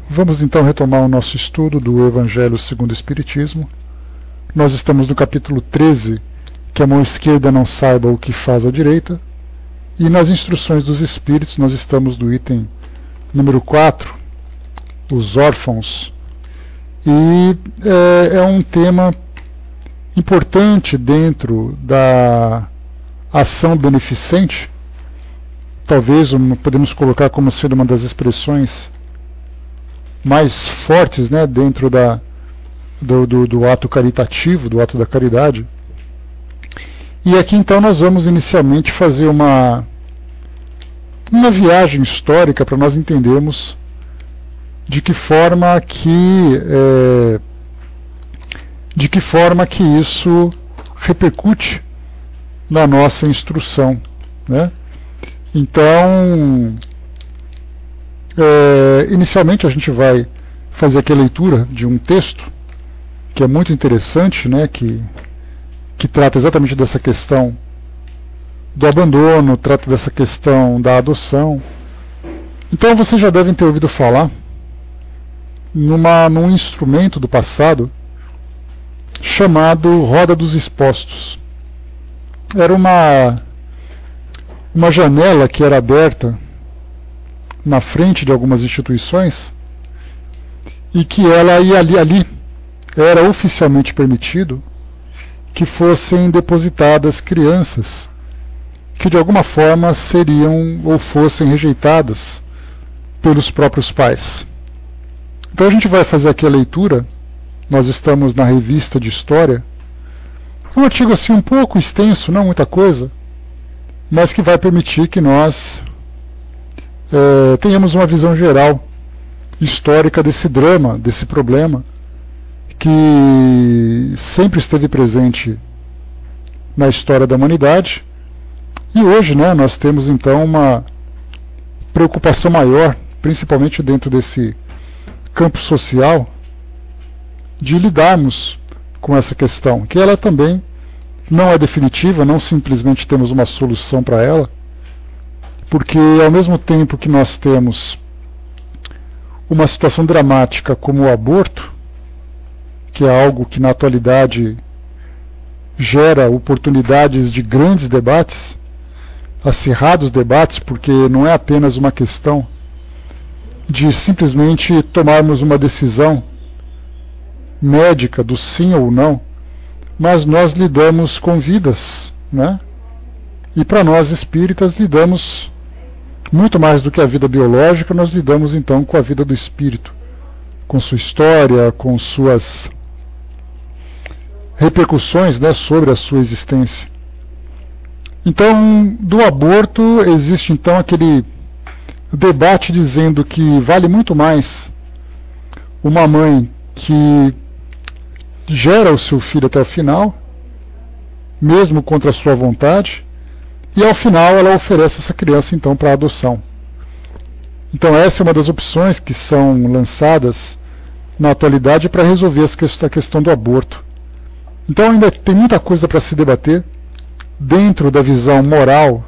Vamos então retomar o nosso estudo do Evangelho segundo o Espiritismo. Nós estamos no capítulo 13, que a mão esquerda não saiba o que faz a direita, e nas instruções dos Espíritos nós estamos no item número 4, os órfãos, e é um tema importante dentro da ação beneficente. Talvez podemos colocar como sendo uma das expressões mais fortes, né, dentro do ato caritativo, do ato da caridade. E aqui então nós vamos inicialmente fazer uma viagem histórica para nós entendermos de que forma que isso repercute na nossa instrução, né? Então, inicialmente a gente vai fazer aqui a leitura de um texto que é muito interessante, né, que trata exatamente dessa questão do abandono, trata dessa questão da adoção. Então vocês já devem ter ouvido falar num instrumento do passado chamado Roda dos Expostos. Era uma janela que era aberta na frente de algumas instituições e que ela ia ali era oficialmente permitido que fossem depositadas crianças que de alguma forma seriam ou fossem rejeitadas pelos próprios pais. Então a gente vai fazer aqui a leitura. Nós estamos na revista de História, um artigo assim um pouco extenso, não muita coisa, mas que vai permitir que nós tenhamos uma visão geral histórica desse drama, desse problema que sempre esteve presente na história da humanidade. E hoje, né, nós temos então uma preocupação maior, principalmente dentro desse campo social, de lidarmos com essa questão, que ela também não é definitiva, não simplesmente temos uma solução para ela, porque ao mesmo tempo que nós temos uma situação dramática como o aborto, que é algo que na atualidade gera oportunidades de grandes debates, acirrados debates, porque não é apenas uma questão de simplesmente tomarmos uma decisão médica do sim ou não, mas nós lidamos com vidas, né? E para nós espíritas lidamos muito mais do que a vida biológica, nós lidamos então com a vida do espírito, com sua história, com suas repercussões, né, sobre a sua existência. Então, do aborto existe então aquele debate dizendo que vale muito mais uma mãe que gera o seu filho até o final, mesmo contra a sua vontade, e ao final ela oferece essa criança então para adoção. Então essa é uma das opções que são lançadas na atualidade para resolver a questão do aborto. Então ainda tem muita coisa para se debater. Dentro da visão moral,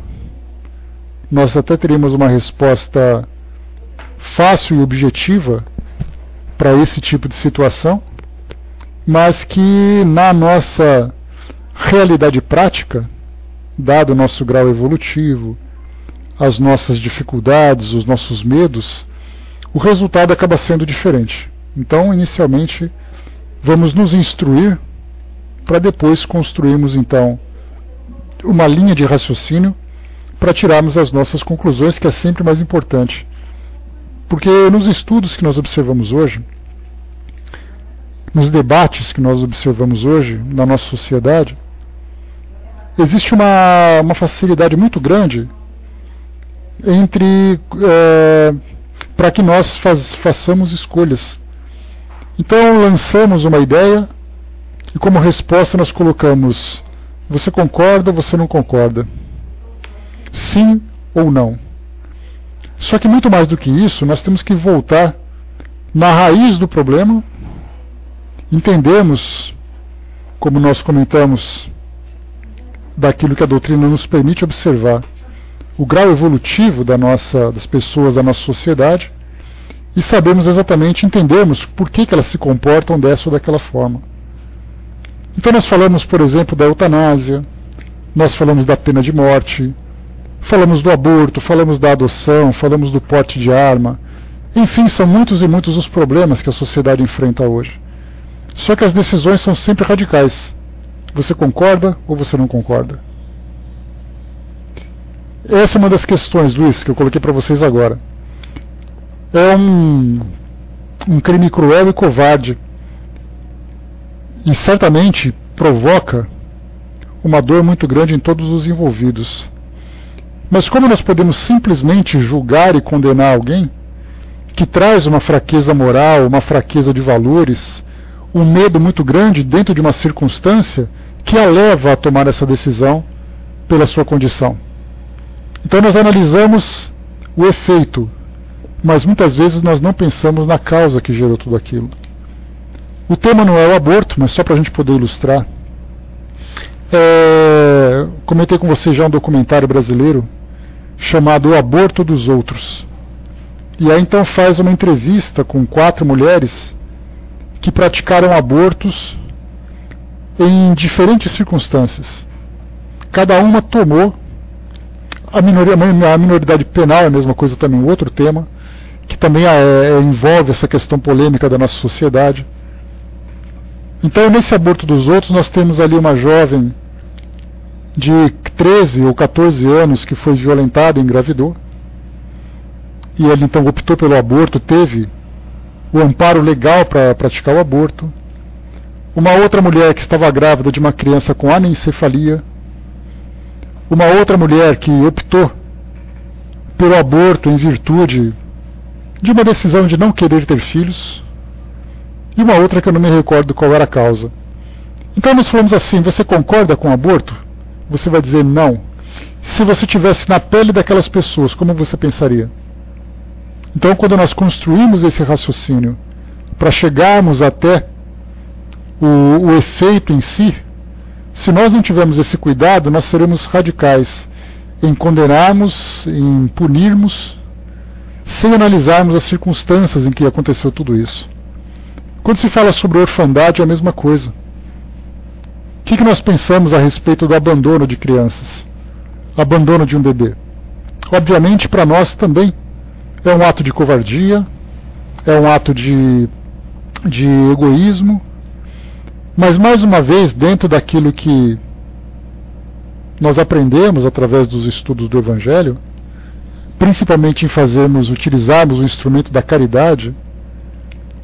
nós até teríamos uma resposta fácil e objetiva para esse tipo de situação, mas que na nossa realidade prática, dado o nosso grau evolutivo, as nossas dificuldades, os nossos medos, o resultado acaba sendo diferente. Então, inicialmente, vamos nos instruir para depois construirmos, então, uma linha de raciocínio para tirarmos as nossas conclusões, que é sempre mais importante. Porque nos estudos que nós observamos hoje, nos debates que nós observamos hoje na nossa sociedade, existe uma facilidade muito grande para que nós façamos escolhas. Então lançamos uma ideia e como resposta nós colocamos: você concorda ou você não concorda? Sim ou não? Só que muito mais do que isso, nós temos que voltar na raiz do problema, entendermos, como nós comentamos, daquilo que a doutrina nos permite observar, o grau evolutivo das pessoas da nossa sociedade, e sabemos exatamente, entendemos por que elas se comportam dessa ou daquela forma. Então nós falamos, por exemplo, da eutanásia, nós falamos da pena de morte, falamos do aborto, falamos da adoção, falamos do porte de arma. Enfim, são muitos e muitos os problemas que a sociedade enfrenta hoje. Só que as decisões são sempre radicais. Você concorda ou você não concorda? Essa é uma das questões, Luiz, que eu coloquei para vocês agora. É um crime cruel e covarde. E certamente provoca uma dor muito grande em todos os envolvidos. Mas como nós podemos simplesmente julgar e condenar alguém que traz uma fraqueza moral, uma fraqueza de valores, um medo muito grande dentro de uma circunstância que a leva a tomar essa decisão pela sua condição? Então nós analisamos o efeito, mas muitas vezes nós não pensamos na causa que gerou tudo aquilo. O tema não é o aborto, mas só para a gente poder ilustrar. Comentei com você já um documentário brasileiro chamado O Aborto dos Outros. E aí então faz uma entrevista com 4 mulheres que praticaram abortos em diferentes circunstâncias. Cada uma tomou, a minoridade penal é a mesma coisa também, outro tema, que também envolve essa questão polêmica da nossa sociedade. Então nesse aborto dos outros nós temos ali uma jovem de 13 ou 14 anos que foi violentada e engravidou. E ele então optou pelo aborto, teve o amparo legal para praticar o aborto. Uma outra mulher que estava grávida de uma criança com anencefalia. Uma outra mulher que optou pelo aborto em virtude de uma decisão de não querer ter filhos. E uma outra que eu não me recordo qual era a causa. Então nós falamos assim: você concorda com o aborto? Você vai dizer não. Se você estivesse na pele daquelas pessoas, como você pensaria? Então quando nós construímos esse raciocínio para chegarmos até o efeito em si, se nós não tivermos esse cuidado, nós seremos radicais em condenarmos, em punirmos, sem analisarmos as circunstâncias em que aconteceu tudo isso. Quando se fala sobre orfandade, é a mesma coisa. O que nós pensamos a respeito do abandono de crianças? Abandono de um bebê? Obviamente, para nós também é um ato de covardia, é um ato de egoísmo, mas mais uma vez, dentro daquilo que nós aprendemos através dos estudos do Evangelho, principalmente em utilizarmos o instrumento da caridade,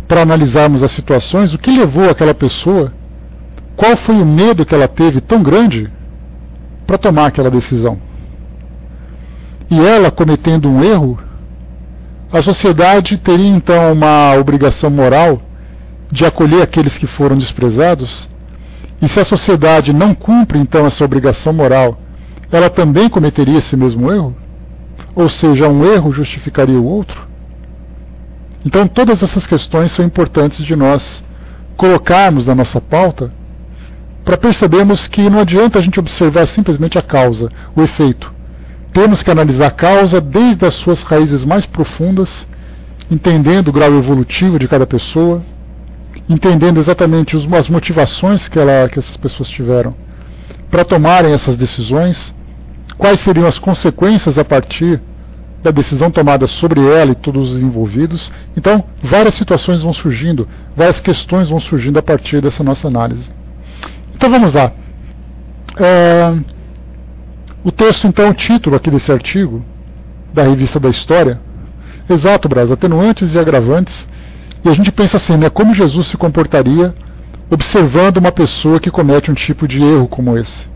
para analisarmos as situações, o que levou aquela pessoa, qual foi o medo que ela teve tão grande para tomar aquela decisão. E ela, cometendo um erro, a sociedade teria então uma obrigação moral de acolher aqueles que foram desprezados, e se a sociedade não cumpre então essa obrigação moral, ela também cometeria esse mesmo erro? Ou seja, um erro justificaria o outro? Então todas essas questões são importantes de nós colocarmos na nossa pauta, para percebermos que não adianta a gente observar simplesmente a causa, o efeito. Temos que analisar a causa desde as suas raízes mais profundas, entendendo o grau evolutivo de cada pessoa, entendendo exatamente as motivações que essas pessoas tiveram para tomarem essas decisões, quais seriam as consequências a partir da decisão tomada sobre ela e todos os envolvidos. Então, várias situações vão surgindo, várias questões vão surgindo a partir dessa nossa análise. Então vamos lá. O texto, então, o título aqui desse artigo, da Revista da História, exato, Brás, atenuantes e agravantes, e a gente pensa assim, né, como Jesus se comportaria observando uma pessoa que comete um tipo de erro como esse?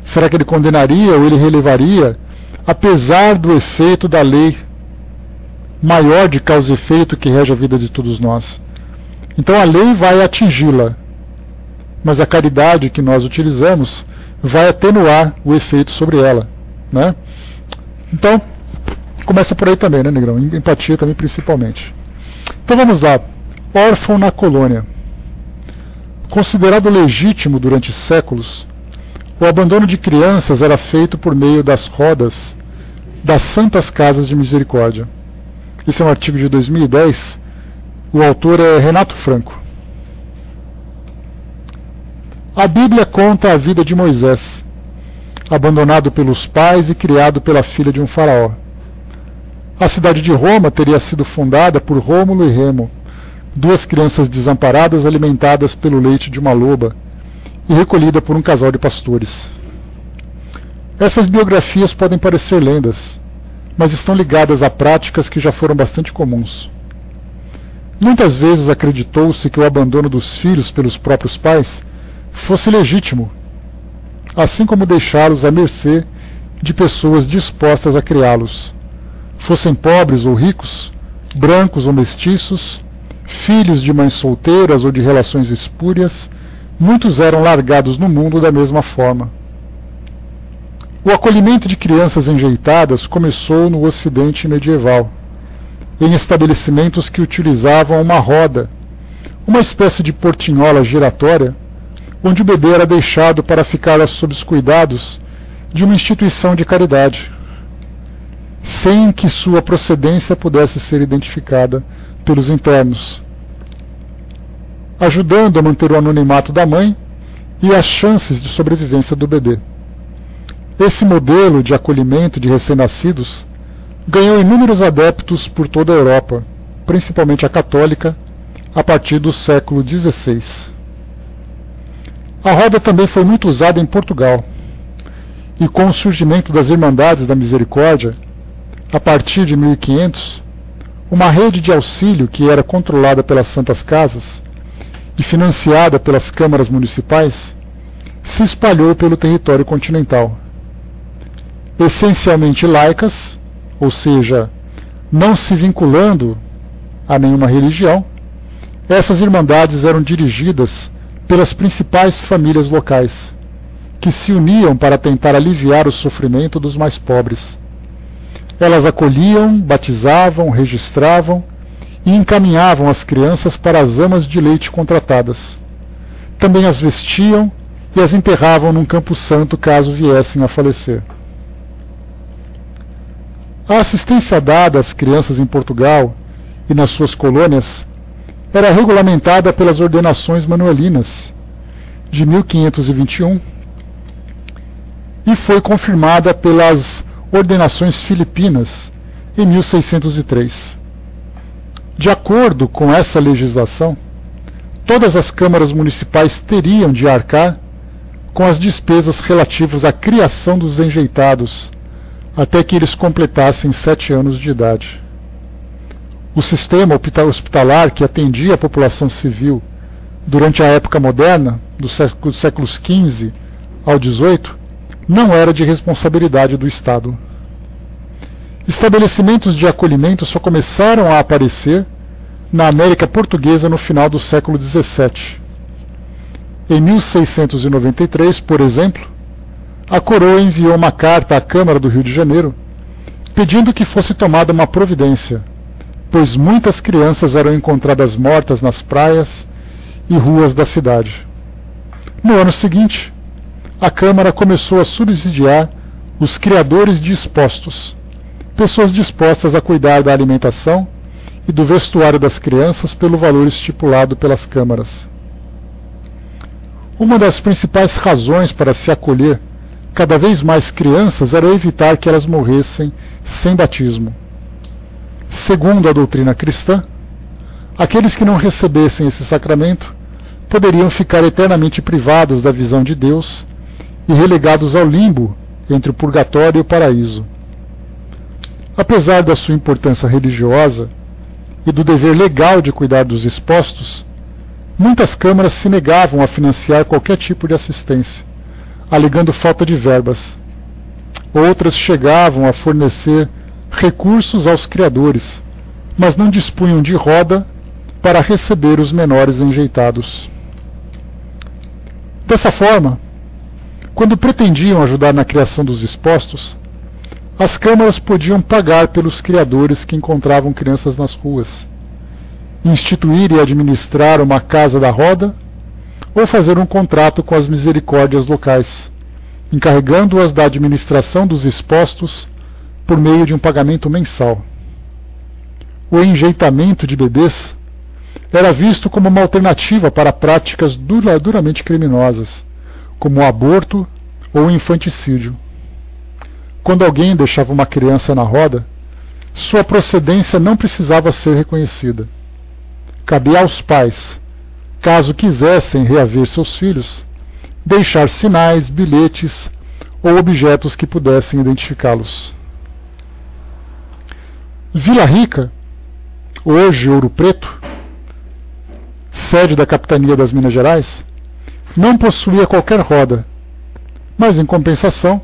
Será que ele condenaria ou ele relevaria, apesar do efeito da lei maior de causa e efeito que rege a vida de todos nós? Então a lei vai atingi-la, mas a caridade que nós utilizamos vai atenuar o efeito sobre ela, né? Então, começa por aí também, né, Negrão? Empatia também, principalmente. Então vamos lá. Órfão na colônia. Considerado legítimo durante séculos, o abandono de crianças era feito por meio das rodas das Santas Casas de Misericórdia, Esse é um artigo de 2010. O autor é Renato Franco. A Bíblia conta a vida de Moisés, abandonado pelos pais e criado pela filha de um faraó. A cidade de Roma teria sido fundada por Rômulo e Remo, duas crianças desamparadas alimentadas pelo leite de uma loba e recolhida por um casal de pastores. Essas biografias podem parecer lendas, mas estão ligadas a práticas que já foram bastante comuns. Muitas vezes acreditou-se que o abandono dos filhos pelos próprios pais fosse legítimo, assim como deixá-los à mercê de pessoas dispostas a criá-los, fossem pobres ou ricos, brancos ou mestiços, filhos de mães solteiras ou de relações espúrias, muitos eram largados no mundo da mesma forma. O acolhimento de crianças enjeitadas começou no Ocidente medieval, em estabelecimentos que utilizavam uma roda, uma espécie de portinhola giratória, onde o bebê era deixado para ficar sob os cuidados de uma instituição de caridade, sem que sua procedência pudesse ser identificada pelos internos, ajudando a manter o anonimato da mãe e as chances de sobrevivência do bebê. Esse modelo de acolhimento de recém-nascidos ganhou inúmeros adeptos por toda a Europa, principalmente a católica, a partir do século XVI. A roda também foi muito usada em Portugal, e com o surgimento das Irmandades da Misericórdia, a partir de 1500, uma rede de auxílio que era controlada pelas Santas Casas e financiada pelas câmaras municipais, se espalhou pelo território continental. Essencialmente laicas, ou seja, não se vinculando a nenhuma religião, essas irmandades eram dirigidas pelas principais famílias locais, que se uniam para tentar aliviar o sofrimento dos mais pobres. Elas acolhiam, batizavam, registravam e encaminhavam as crianças para as amas de leite contratadas. Também as vestiam e as enterravam num campo santo caso viessem a falecer. A assistência dada às crianças em Portugal e nas suas colônias era regulamentada pelas ordenações manuelinas de 1521 e foi confirmada pelas ordenações filipinas em 1603. De acordo com essa legislação, todas as câmaras municipais teriam de arcar com as despesas relativas à criação dos enjeitados até que eles completassem 7 anos de idade. O sistema hospitalar que atendia a população civil durante a época moderna, dos séculos XV ao XVIII, não era de responsabilidade do Estado. Estabelecimentos de acolhimento só começaram a aparecer na América Portuguesa no final do século XVII. Em 1693, por exemplo, a coroa enviou uma carta à Câmara do Rio de Janeiro pedindo que fosse tomada uma providência, pois muitas crianças eram encontradas mortas nas praias e ruas da cidade. No ano seguinte, a Câmara começou a subsidiar os criadores de expostos, pessoas dispostas a cuidar da alimentação e do vestuário das crianças pelo valor estipulado pelas câmaras. Uma das principais razões para se acolher cada vez mais crianças era evitar que elas morressem sem batismo. Segundo a doutrina cristã, aqueles que não recebessem esse sacramento poderiam ficar eternamente privados da visão de Deus e relegados ao limbo entre o purgatório e o paraíso. Apesar da sua importância religiosa e do dever legal de cuidar dos expostos, muitas câmaras se negavam a financiar qualquer tipo de assistência, alegando falta de verbas. Outras chegavam a fornecer recursos aos criadores, mas não dispunham de roda para receber os menores enjeitados. Dessa forma, quando pretendiam ajudar na criação dos expostos, as câmaras podiam pagar pelos criadores que encontravam crianças nas ruas, instituir e administrar uma casa da roda ou fazer um contrato com as misericórdias locais, encarregando-as da administração dos expostos por meio de um pagamento mensal. o enjeitamento de bebês era visto como uma alternativa para práticas duramente criminosas, como o aborto ou o infanticídio. Quando alguém deixava uma criança na roda, sua procedência não precisava ser reconhecida. Cabia aos pais, caso quisessem reaver seus filhos, deixar sinais, bilhetes ou objetos que pudessem identificá-los. Vila Rica, hoje Ouro Preto, sede da capitania das Minas Gerais, não possuía qualquer roda, mas, em compensação,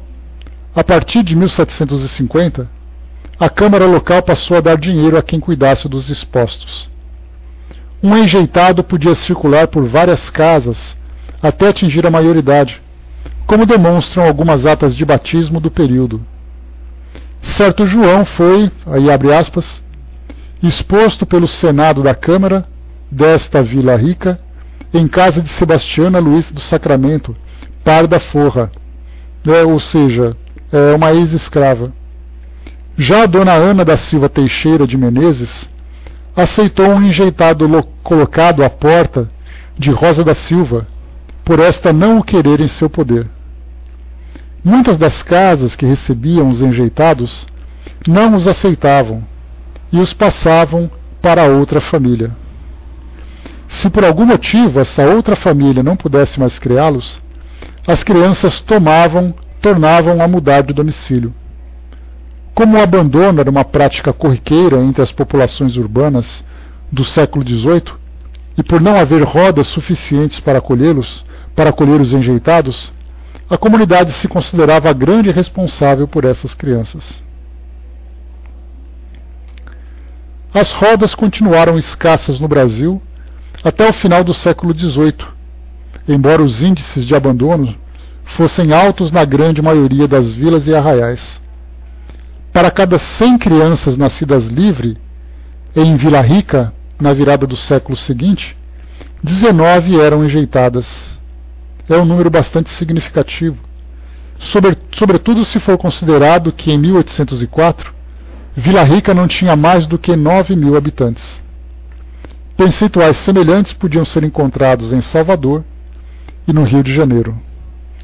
a partir de 1750, a Câmara local passou a dar dinheiro a quem cuidasse dos expostos. Um enjeitado podia circular por várias casas até atingir a maioridade, como demonstram algumas atas de batismo do período. Certo João foi, aí abre aspas, exposto pelo Senado da Câmara desta Vila Rica, em casa de Sebastiana Luiz do Sacramento, par da Forra, ou seja, uma ex-escrava. Já a dona Ana da Silva Teixeira de Menezes aceitou um enjeitado colocado à porta de Rosa da Silva, por esta não o querer em seu poder. Muitas das casas que recebiam os enjeitados não os aceitavam e os passavam para outra família. Se por algum motivo essa outra família não pudesse mais criá-los, as crianças tornavam a mudar de domicílio. Como o abandono era uma prática corriqueira entre as populações urbanas do século XVIII, e por não haver rodas suficientes para acolher os enjeitados, a comunidade se considerava a grande responsável por essas crianças. As rodas continuaram escassas no Brasil até o final do século XVIII, embora os índices de abandono fossem altos na grande maioria das vilas e arraiais. Para cada 100 crianças nascidas livre em Vila Rica, na virada do século seguinte, 19 eram enjeitadas. É um número bastante significativo, sobretudo se for considerado que em 1804, Vila Rica não tinha mais do que 9.000 habitantes. Percentuais semelhantes podiam ser encontrados em Salvador e no Rio de Janeiro.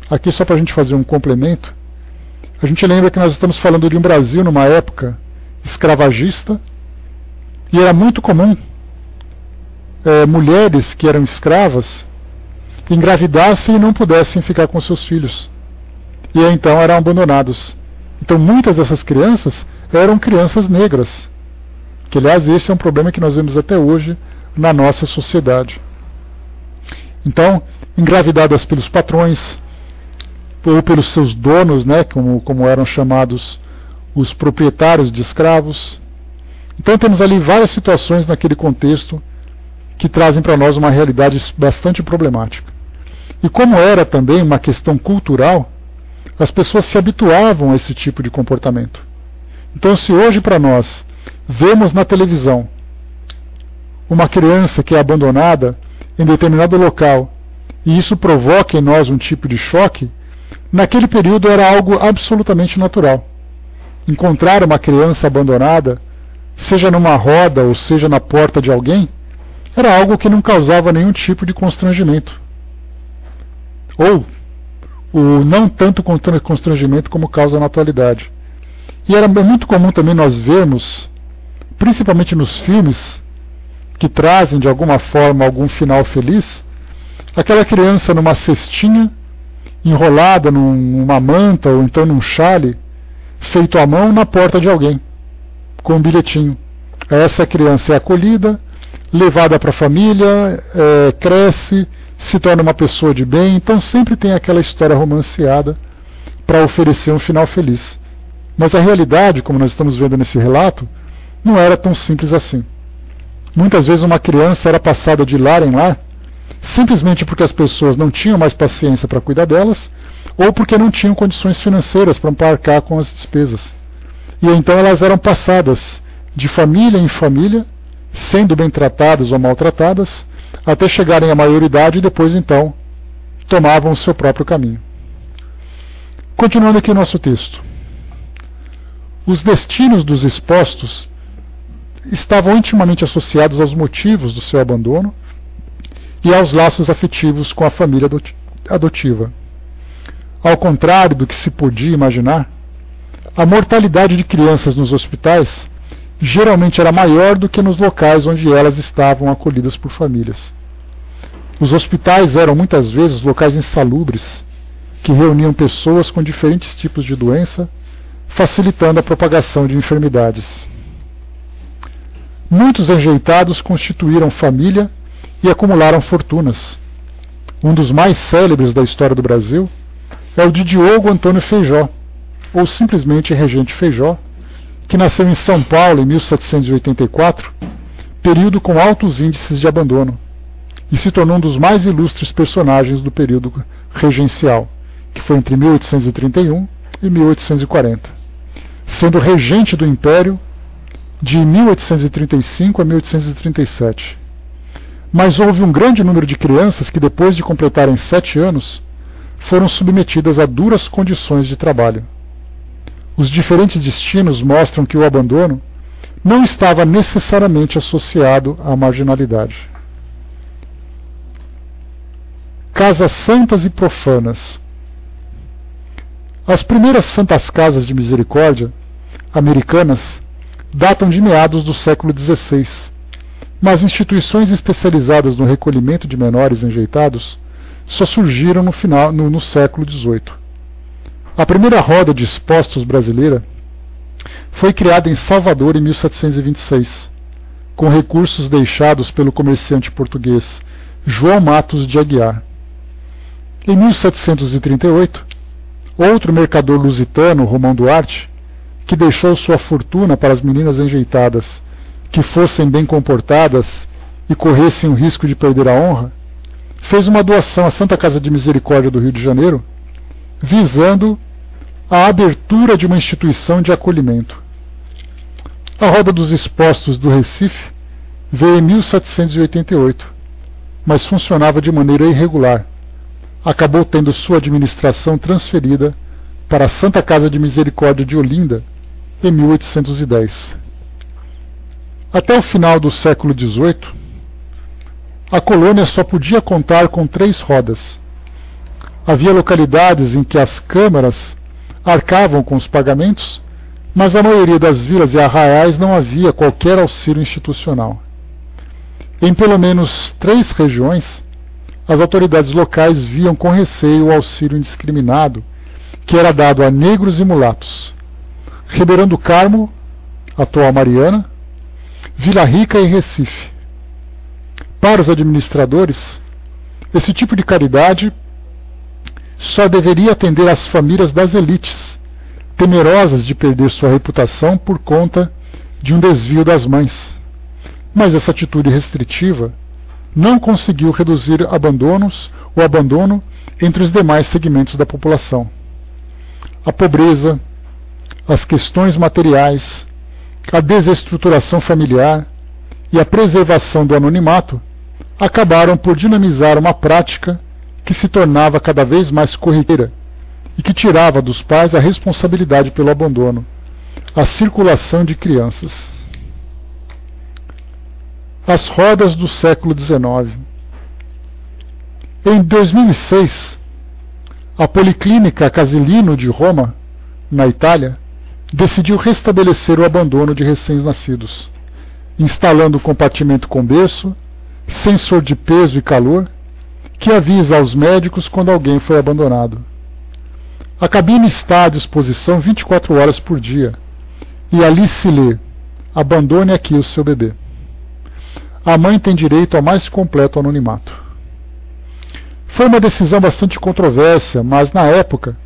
Aqui, só para a gente fazer um complemento, a gente lembra que nós estamos falando de um Brasil numa época escravagista, e era muito comum mulheres que eram escravas engravidassem e não pudessem ficar com seus filhos, e então eram abandonados. Então muitas dessas crianças eram crianças negras, que aliás esse é um problema que nós vemos até hoje na nossa sociedade. Então, engravidadas pelos patrões ou pelos seus donos, né, como eram chamados os proprietários de escravos. Então temos ali várias situações naquele contexto que trazem para nós uma realidade bastante problemática. E como era também uma questão cultural, as pessoas se habituavam a esse tipo de comportamento. Então, se hoje para nós vemos na televisão uma criança que é abandonada em determinado local e isso provoca em nós um tipo de choque, naquele período era algo absolutamente natural. Encontrar uma criança abandonada, seja numa roda ou seja na porta de alguém, era algo que não causava nenhum tipo de constrangimento. Ou não tanto constrangimento como causa na atualidade. E era muito comum também nós vermos, principalmente nos filmes, que trazem de alguma forma algum final feliz, aquela criança numa cestinha, enrolada numa manta ou então num chale, feito à mão na porta de alguém, com um bilhetinho. Essa criança é acolhida, levada para a família, cresce, se torna uma pessoa de bem, então sempre tem aquela história romanceada para oferecer um final feliz. Mas a realidade, como nós estamos vendo nesse relato, não era tão simples assim. Muitas vezes uma criança era passada de lar em lar, simplesmente porque as pessoas não tinham mais paciência para cuidar delas, ou porque não tinham condições financeiras para arcar com as despesas. E então elas eram passadas de família em família, sendo bem tratadas ou maltratadas, até chegarem à maioridade e depois então tomavam o seu próprio caminho. Continuando aqui o nosso texto. Os destinos dos expostos estavam intimamente associados aos motivos do seu abandono e aos laços afetivos com a família adotiva. Ao contrário do que se podia imaginar, a mortalidade de crianças nos hospitais geralmente era maior do que nos locais onde elas estavam acolhidas por famílias. Os hospitais eram muitas vezes locais insalubres, que reuniam pessoas com diferentes tipos de doença, facilitando a propagação de enfermidades. Muitos enjeitados constituíram família e acumularam fortunas. Um dos mais célebres da história do Brasil é o de Diogo Antônio Feijó, ou simplesmente Regente Feijó, que nasceu em São Paulo em 1784, período com altos índices de abandono, e se tornou um dos mais ilustres personagens do período regencial, que foi entre 1831 e 1840, sendo regente do Império de 1835 a 1837. Mas houve um grande número de crianças que, depois de completarem 7 anos, foram submetidas a duras condições de trabalho. Os diferentes destinos mostram que o abandono não estava necessariamente associado à marginalidade. Casas santas e profanas. As primeiras santas casas de misericórdia americanas datam de meados do século XVI, mas instituições especializadas no recolhimento de menores enjeitados só surgiram no século XVIII. A primeira roda de expostos brasileira foi criada em Salvador em 1726, com recursos deixados pelo comerciante português João Matos de Aguiar. Em 1738, outro mercador lusitano, Romão Duarte, que deixou sua fortuna para as meninas enjeitadas que fossem bem comportadas e corressem o risco de perder a honra, fez uma doação à Santa Casa de Misericórdia do Rio de Janeiro, visando a abertura de uma instituição de acolhimento. A Roda dos Expostos do Recife veio em 1788, mas funcionava de maneira irregular. Acabou tendo sua administração transferida para a Santa Casa de Misericórdia de Olinda em 1810. Até o final do século XVIII, a colônia só podia contar com 3 rodas. Havia localidades em que as câmaras arcavam com os pagamentos, mas a maioria das vilas e arraiais não havia qualquer auxílio institucional. Em pelo menos 3 regiões, as autoridades locais viam com receio o auxílio indiscriminado que era dado a negros e mulatos. Ribeirão do Carmo, atual Mariana, Vila Rica e Recife. Para os administradores, esse tipo de caridade só deveria atender às famílias das elites, temerosas de perder sua reputação por conta de um desvio das mães. Mas essa atitude restritiva não conseguiu reduzir o abandono entre os demais segmentos da população. A pobreza, as questões materiais, a desestruturação familiar e a preservação do anonimato acabaram por dinamizar uma prática que se tornava cada vez mais corriqueira e que tirava dos pais a responsabilidade pelo abandono, a circulação de crianças. As rodas do século XIX. Em 2006, a Policlínica Casilino de Roma, na Itália, decidiu restabelecer o abandono de recém-nascidos, instalando um compartimento com berço, sensor de peso e calor, que avisa aos médicos quando alguém foi abandonado. A cabine está à disposição 24 horas por dia, e ali se lê: abandone aqui o seu bebê. A mãe tem direito ao mais completo anonimato. Foi uma decisão bastante controversa, mas na época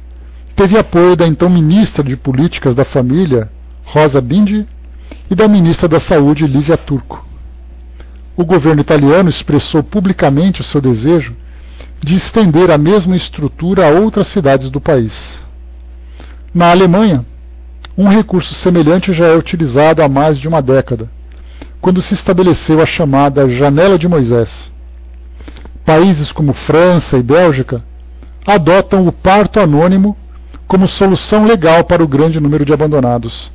teve apoio da então ministra de Políticas da Família, Rosa Bindi, e da ministra da Saúde, Lívia Turco. O governo italiano expressou publicamente o seu desejo de estender a mesma estrutura a outras cidades do país. Na Alemanha, um recurso semelhante já é utilizado há mais de uma década, quando se estabeleceu a chamada Janela de Moisés. Países como França e Bélgica adotam o parto anônimo como solução legal para o grande número de abandonados,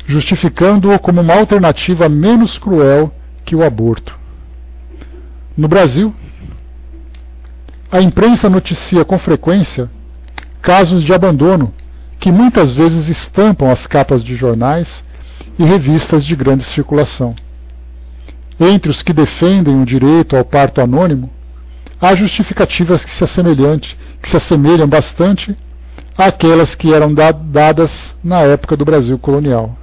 justificando-o como uma alternativa menos cruel que o aborto. No Brasil, a imprensa noticia com frequência casos de abandono que muitas vezes estampam as capas de jornais e revistas de grande circulação. Entre os que defendem o direito ao parto anônimo, há justificativas que se assemelham bastante àquelas que eram dadas na época do Brasil colonial.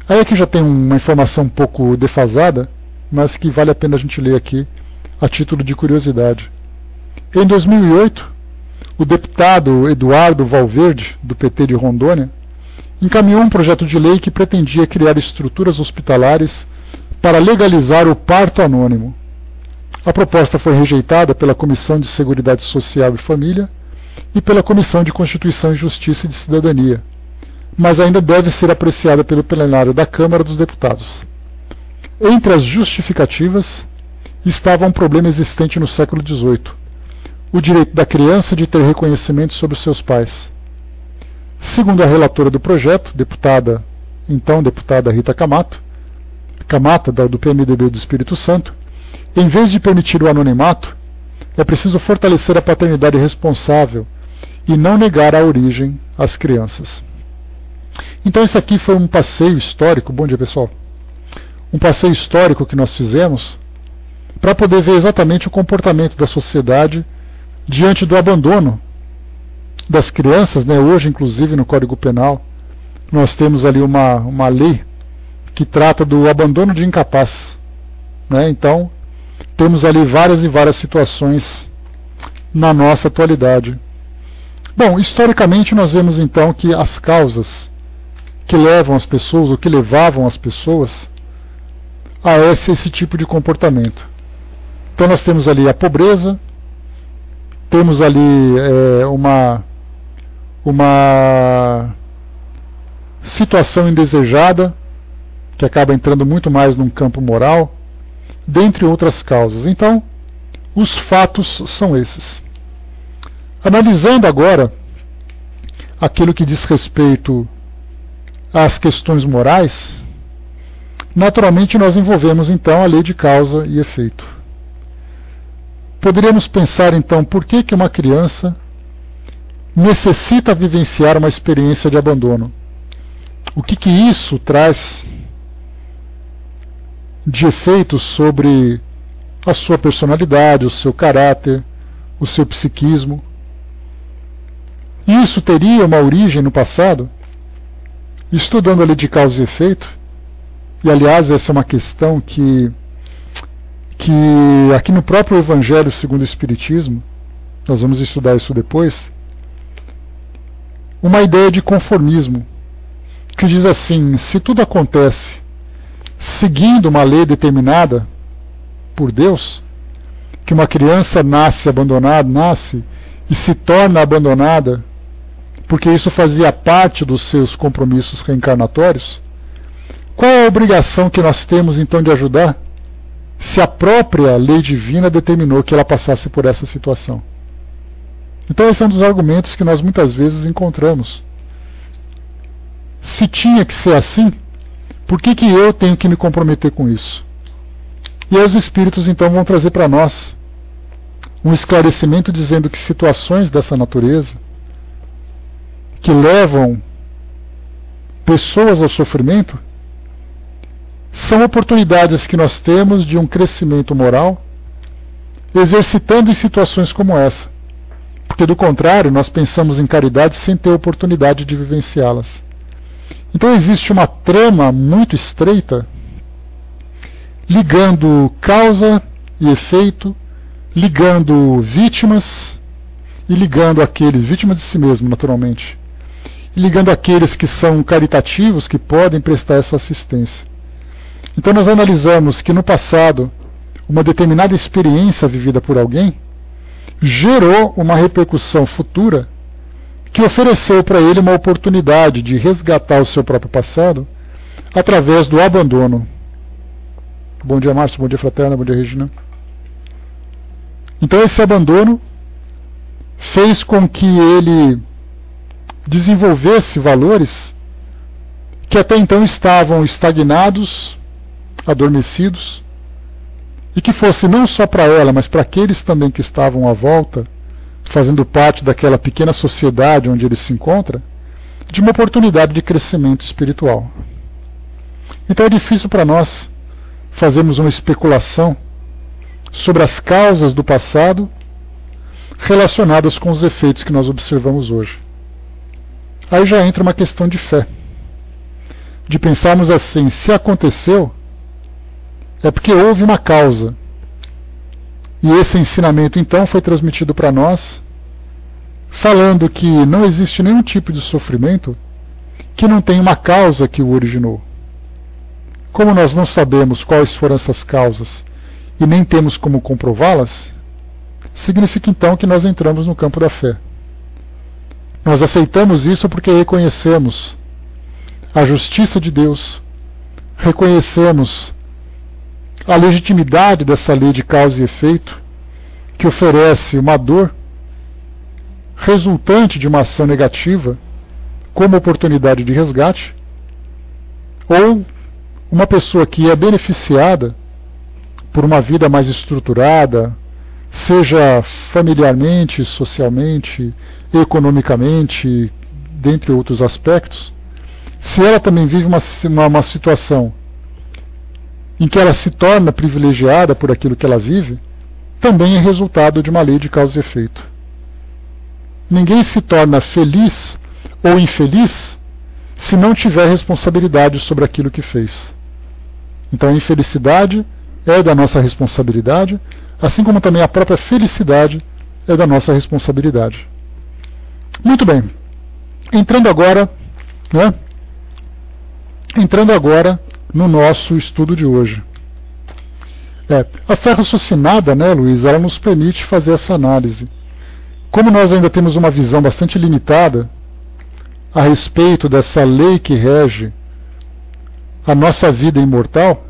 Aí aqui já tem uma informação um pouco defasada, mas que vale a pena a gente ler aqui a título de curiosidade. Em 2008, o deputado Eduardo Valverde, do PT de Rondônia, encaminhou um projeto de lei que pretendia criar estruturas hospitalares para legalizar o parto anônimo. A proposta foi rejeitada pela Comissão de Seguridade Social e Família e pela Comissão de Constituição e Justiça e de Cidadania, mas ainda deve ser apreciada pelo plenário da Câmara dos Deputados. Entre as justificativas estava um problema existente no século XVIII, o direito da criança de ter reconhecimento sobre os seus pais. Segundo a relatora do projeto, então deputada Rita Camata, do PMDB do Espírito Santo, em vez de permitir o anonimato, é preciso fortalecer a paternidade responsável e não negar a origem às crianças. Então esse aqui foi um passeio histórico, bom dia pessoal, um passeio histórico que nós fizemos para poder ver exatamente o comportamento da sociedade diante do abandono das crianças, né? Hoje, inclusive, no Código Penal, nós temos ali uma lei que trata do abandono de incapaz, né? Então, temos ali várias e várias situações na nossa atualidade. Bom, historicamente nós vemos então que as causas que levam as pessoas, ou que levavam as pessoas a esse tipo de comportamento. Então nós temos ali a pobreza, temos ali uma situação indesejada, que acaba entrando muito mais num campo moral, dentre outras causas. Então, os fatos são esses. Analisando agora aquilo que diz respeito às questões morais, naturalmente nós envolvemos então a lei de causa e efeito. Poderíamos pensar então por que uma criança necessita vivenciar uma experiência de abandono. O que isso traz de efeitos sobre a sua personalidade, o seu caráter, o seu psiquismo. Isso teria uma origem no passado? Estudando a lei de causa e efeito, e aliás essa é uma questão que aqui no próprio Evangelho segundo o Espiritismo, nós vamos estudar isso depois, uma ideia de conformismo, que diz assim: se tudo acontece seguindo uma lei determinada por Deus, que uma criança nasce e se torna abandonada, porque isso fazia parte dos seus compromissos reencarnatórios, qual é a obrigação que nós temos então de ajudar, se a própria lei divina determinou que ela passasse por essa situação? Então esse é um dos argumentos que nós muitas vezes encontramos. Se tinha que ser assim, por que eu tenho que me comprometer com isso? E aí os espíritos então vão trazer para nós um esclarecimento dizendo que situações dessa natureza, que levam pessoas ao sofrimento, são oportunidades que nós temos de um crescimento moral, exercitando em situações como essa. Porque do contrário, nós pensamos em caridade sem ter oportunidade de vivenciá-las. Então existe uma trama muito estreita, ligando causa e efeito, ligando vítimas e ligando aqueles, vítimas de si mesmo naturalmente, e ligando aqueles que são caritativos, que podem prestar essa assistência. Então nós analisamos que no passado, uma determinada experiência vivida por alguém gerou uma repercussão futura que ofereceu para ele uma oportunidade de resgatar o seu próprio passado através do abandono. Bom dia, Márcio, bom dia, Fraterna, bom dia, Regina. Então esse abandono fez com que ele desenvolvesse valores que até então estavam estagnados, adormecidos, e que fosse não só para ela, mas para aqueles também que estavam à volta, fazendo parte daquela pequena sociedade onde ele se encontra, de uma oportunidade de crescimento espiritual. Então é difícil para nós fazermos uma especulação sobre as causas do passado relacionadas com os efeitos que nós observamos hoje. Aí já entra uma questão de fé, de pensarmos assim: se aconteceu, é porque houve uma causa. E esse ensinamento então foi transmitido para nós, falando que não existe nenhum tipo de sofrimento que não tenha uma causa que o originou. Como nós não sabemos quais foram essas causas e nem temos como comprová-las, significa então que nós entramos no campo da fé. Nós aceitamos isso porque reconhecemos a justiça de Deus, reconhecemos a legitimidade dessa lei de causa e efeito, que oferece uma dor resultante de uma ação negativa como oportunidade de resgate, ou uma pessoa que é beneficiada por uma vida mais estruturada, seja familiarmente, socialmente, economicamente, dentre outros aspectos, se ela também vive uma situação em que ela se torna privilegiada por aquilo que ela vive, também é resultado de uma lei de causa e efeito. Ninguém se torna feliz ou infeliz se não tiver responsabilidade sobre aquilo que fez. Então a infelicidade é da nossa responsabilidade, assim como também a própria felicidade é da nossa responsabilidade. Muito bem. Entrando agora no nosso estudo de hoje. A fé raciocinada, Luiz, ela nos permite fazer essa análise. Como nós ainda temos uma visão bastante limitada a respeito dessa lei que rege a nossa vida imortal,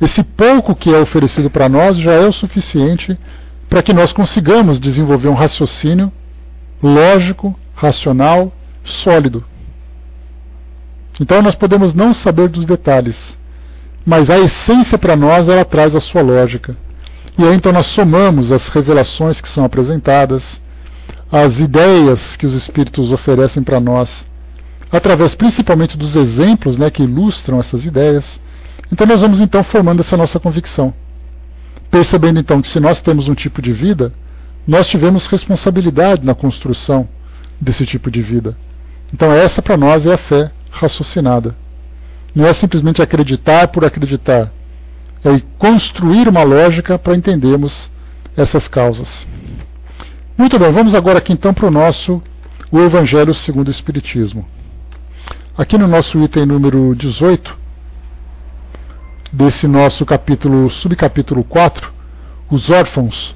esse pouco que é oferecido para nós já é o suficiente para que nós consigamos desenvolver um raciocínio lógico, racional, sólido. Então nós podemos não saber dos detalhes, mas a essência para nós ela traz a sua lógica. E aí então nós somamos as revelações que são apresentadas, as ideias que os Espíritos oferecem para nós, através principalmente dos exemplos que ilustram essas ideias. Então nós vamos então formando essa nossa convicção, percebendo então que se nós temos um tipo de vida, nós tivemos responsabilidade na construção desse tipo de vida. Então essa para nós é a fé raciocinada. Não é simplesmente acreditar por acreditar, é construir uma lógica para entendermos essas causas. Muito bem, vamos agora aqui então para o Evangelho segundo o Espiritismo. Aqui no nosso item número 18, desse nosso subcapítulo 4, os órfãos,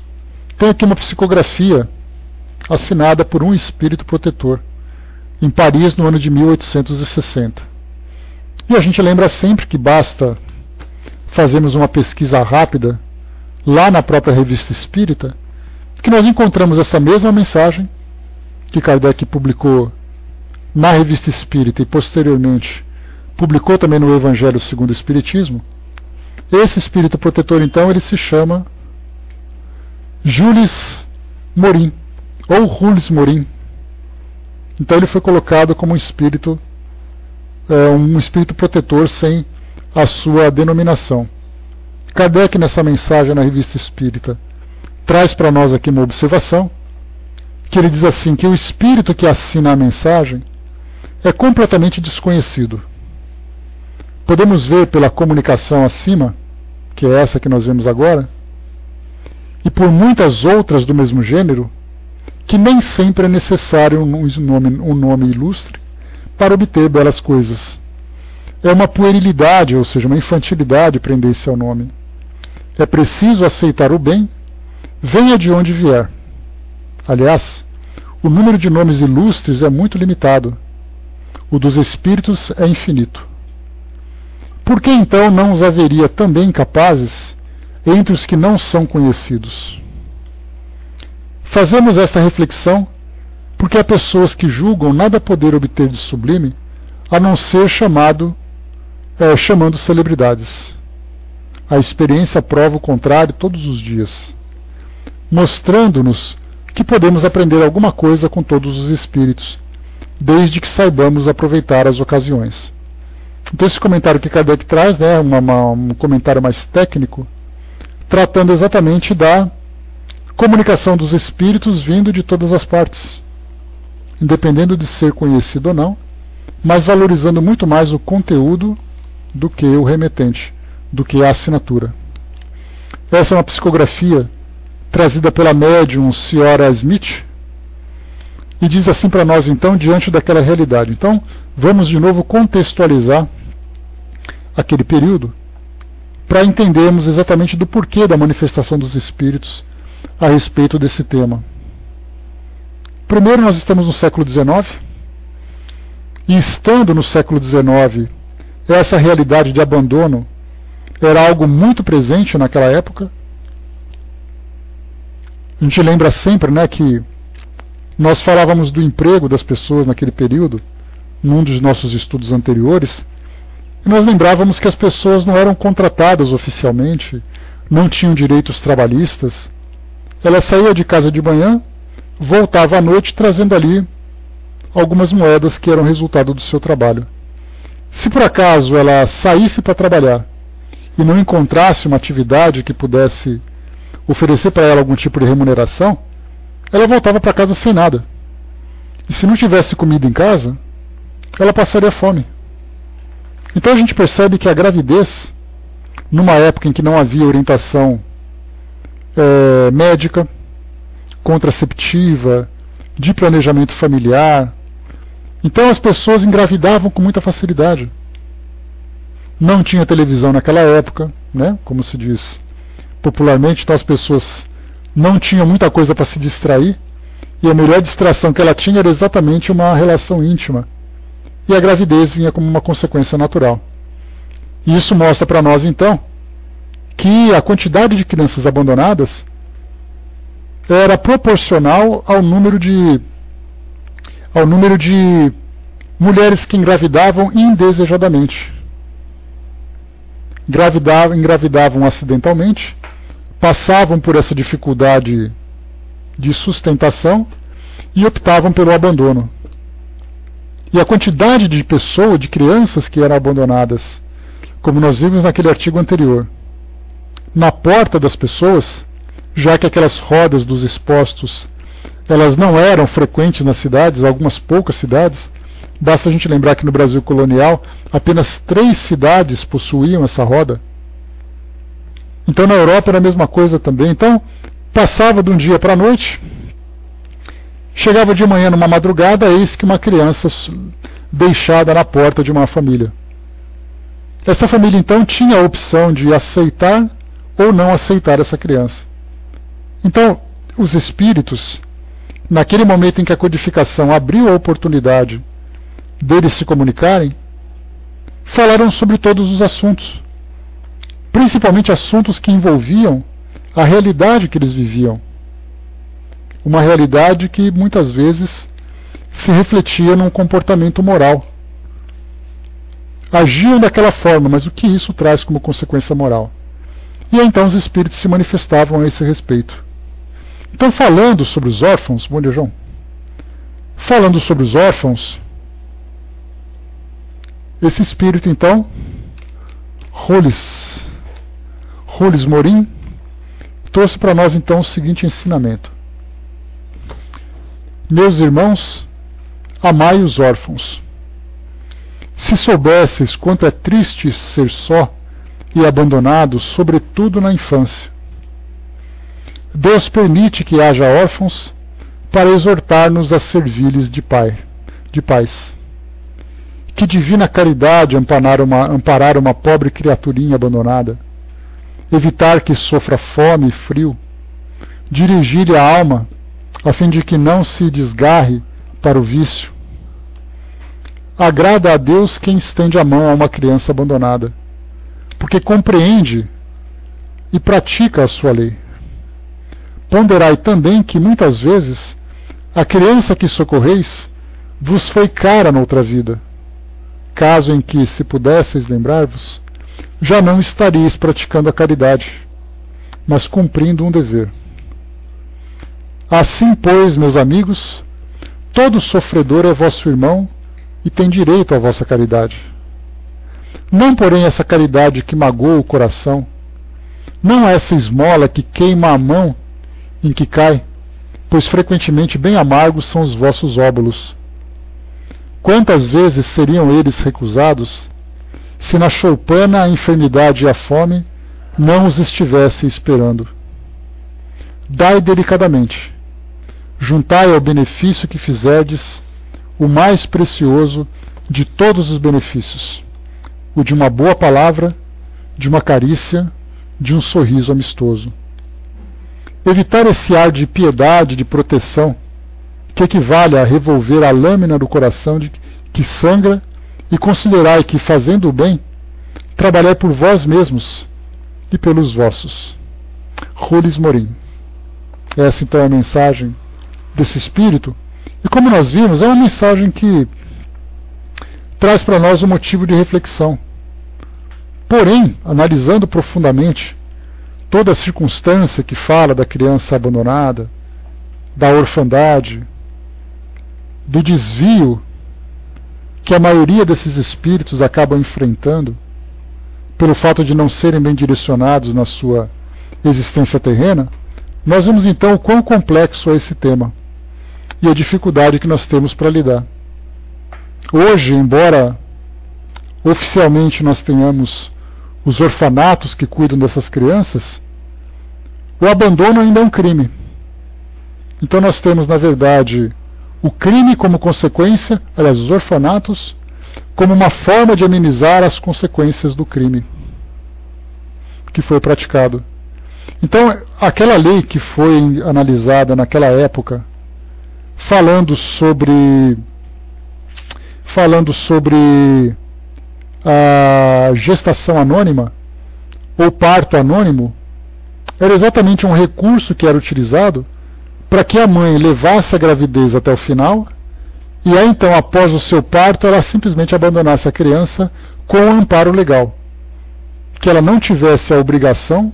tem aqui uma psicografia assinada por um espírito protetor, em Paris no ano de 1860. E a gente lembra sempre que basta fazermos uma pesquisa rápida lá na própria Revista Espírita, que nós encontramos essa mesma mensagem que Kardec publicou na Revista Espírita e posteriormente publicou também no Evangelho segundo o Espiritismo. Esse espírito protetor então ele se chama Jules Morin, ou Jules Morin. Então ele foi colocado como um espírito protetor sem a sua denominação. Kardec, nessa mensagem na Revista Espírita, traz para nós aqui uma observação, que ele diz assim, que o espírito que assina a mensagem é completamente desconhecido. Podemos ver pela comunicação acima, que é essa que nós vemos agora, e por muitas outras do mesmo gênero, que nem sempre é necessário um nome ilustre para obter belas coisas. É uma puerilidade, ou seja, uma infantilidade prender-se ao nome. É preciso aceitar o bem, venha de onde vier. Aliás, o número de nomes ilustres é muito limitado. O dos espíritos é infinito. Por que então não os haveria também capazes entre os que não são conhecidos? Fazemos esta reflexão porque há pessoas que julgam nada poder obter de sublime a não ser chamando celebridades. A experiência prova o contrário todos os dias, mostrando-nos que podemos aprender alguma coisa com todos os espíritos, desde que saibamos aproveitar as ocasiões. Então esse comentário que Kardec traz, né, um comentário mais técnico, tratando exatamente da comunicação dos espíritos vindo de todas as partes, independendo de ser conhecido ou não, mas valorizando muito mais o conteúdo do que o remetente, do que a assinatura. Essa é uma psicografia trazida pela médium Ciora Smith, e diz assim para nós então, diante daquela realidade. Então, vamos de novo contextualizar aquele período, para entendermos exatamente do porquê da manifestação dos espíritos a respeito desse tema. Primeiro, nós estamos no século XIX, e estando no século XIX, essa realidade de abandono era algo muito presente naquela época. A gente lembra sempre, né, que nós falávamos do emprego das pessoas naquele período, num dos nossos estudos anteriores, e nós lembrávamos que as pessoas não eram contratadas oficialmente, não tinham direitos trabalhistas. Ela saía de casa de manhã, voltava à noite trazendo ali algumas moedas que eram resultado do seu trabalho. Se por acaso ela saísse para trabalhar e não encontrasse uma atividade que pudesse oferecer para ela algum tipo de remuneração, ela voltava para casa sem nada. E se não tivesse comida em casa, ela passaria fome. Então a gente percebe que a gravidez, numa época em que não havia orientação médica, contraceptiva, de planejamento familiar, então as pessoas engravidavam com muita facilidade. Não tinha televisão naquela época, né, como se diz popularmente, então as pessoas não tinham muita coisa para se distrair, e a melhor distração que ela tinha era exatamente uma relação íntima. E a gravidez vinha como uma consequência natural. E isso mostra para nós, então, que a quantidade de crianças abandonadas era proporcional ao número de mulheres que engravidavam indesejadamente. Engravidavam acidentalmente, passavam por essa dificuldade de sustentação e optavam pelo abandono. E a quantidade de pessoas, de crianças que eram abandonadas, como nós vimos naquele artigo anterior, na porta das pessoas, já que aquelas rodas dos expostos elas não eram frequentes nas cidades, algumas poucas cidades. Basta a gente lembrar que no Brasil colonial apenas 3 cidades possuíam essa roda. Então na Europa era a mesma coisa também. Então passava de um dia para a noite, chegava de manhã numa madrugada, eis que uma criança deixada na porta de uma família. Essa família então tinha a opção de aceitar ou não aceitar essa criança. Então os espíritos, naquele momento em que a codificação abriu a oportunidade deles se comunicarem, falaram sobre todos os assuntos, principalmente assuntos que envolviam a realidade que eles viviam, uma realidade que muitas vezes se refletia num comportamento moral. Agiam daquela forma, mas o que isso traz como consequência moral? E então os espíritos se manifestavam a esse respeito. Então, falando sobre os órfãos, bom dia, João. Falando sobre os órfãos, esse espírito, então, Rolis Morim, trouxe para nós, então, o seguinte ensinamento: meus irmãos, amai os órfãos. Se soubesses quanto é triste ser só e abandonado, sobretudo na infância. Deus permite que haja órfãos para exortar-nos a servir-lhes de pais. Que divina caridade amparar uma pobre criaturinha abandonada, evitar que sofra fome e frio, dirigir-lhe a alma a fim de que não se desgarre para o vício. Agrada a Deus quem estende a mão a uma criança abandonada, porque compreende e pratica a sua lei. Ponderai também que muitas vezes a criança que socorreis vos foi cara noutra vida, caso em que, se pudesseis lembrar-vos, já não estaríeis praticando a caridade, mas cumprindo um dever. Assim, pois, meus amigos, todo sofredor é vosso irmão e tem direito à vossa caridade. Não, porém, essa caridade que magoa o coração, não essa esmola que queima a mão em que cai, pois frequentemente bem amargos são os vossos óbolos. Quantas vezes seriam eles recusados, se na choupana a enfermidade e a fome não os estivesse esperando? Dai delicadamente, juntai ao benefício que fizerdes o mais precioso de todos os benefícios, o de uma boa palavra, de uma carícia, de um sorriso amistoso. Evitar esse ar de piedade, de proteção, que equivale a revolver a lâmina do coração que sangra, e considerai que, fazendo o bem, trabalhai por vós mesmos e pelos vossos. Rules Morim. Essa então é a mensagem desse espírito, e como nós vimos, é uma mensagem que traz para nós um motivo de reflexão. Porém, analisando profundamente toda a circunstância que fala da criança abandonada, da orfandade, do desvio que a maioria desses espíritos acabam enfrentando pelo fato de não serem bem direcionados na sua existência terrena, nós vemos então o quão complexo é esse tema e a dificuldade que nós temos para lidar. Hoje, embora oficialmente nós tenhamos os orfanatos que cuidam dessas crianças, o abandono ainda é um crime. Então nós temos, na verdade, o crime como consequência, aliás, os orfanatos, como uma forma de amenizar as consequências do crime que foi praticado. Então, aquela lei que foi analisada naquela época, falando sobre a gestação anônima, ou parto anônimo, era exatamente um recurso que era utilizado para que a mãe levasse a gravidez até o final, e aí então, após o seu parto, ela simplesmente abandonasse a criança com um amparo legal. Que ela não tivesse a obrigação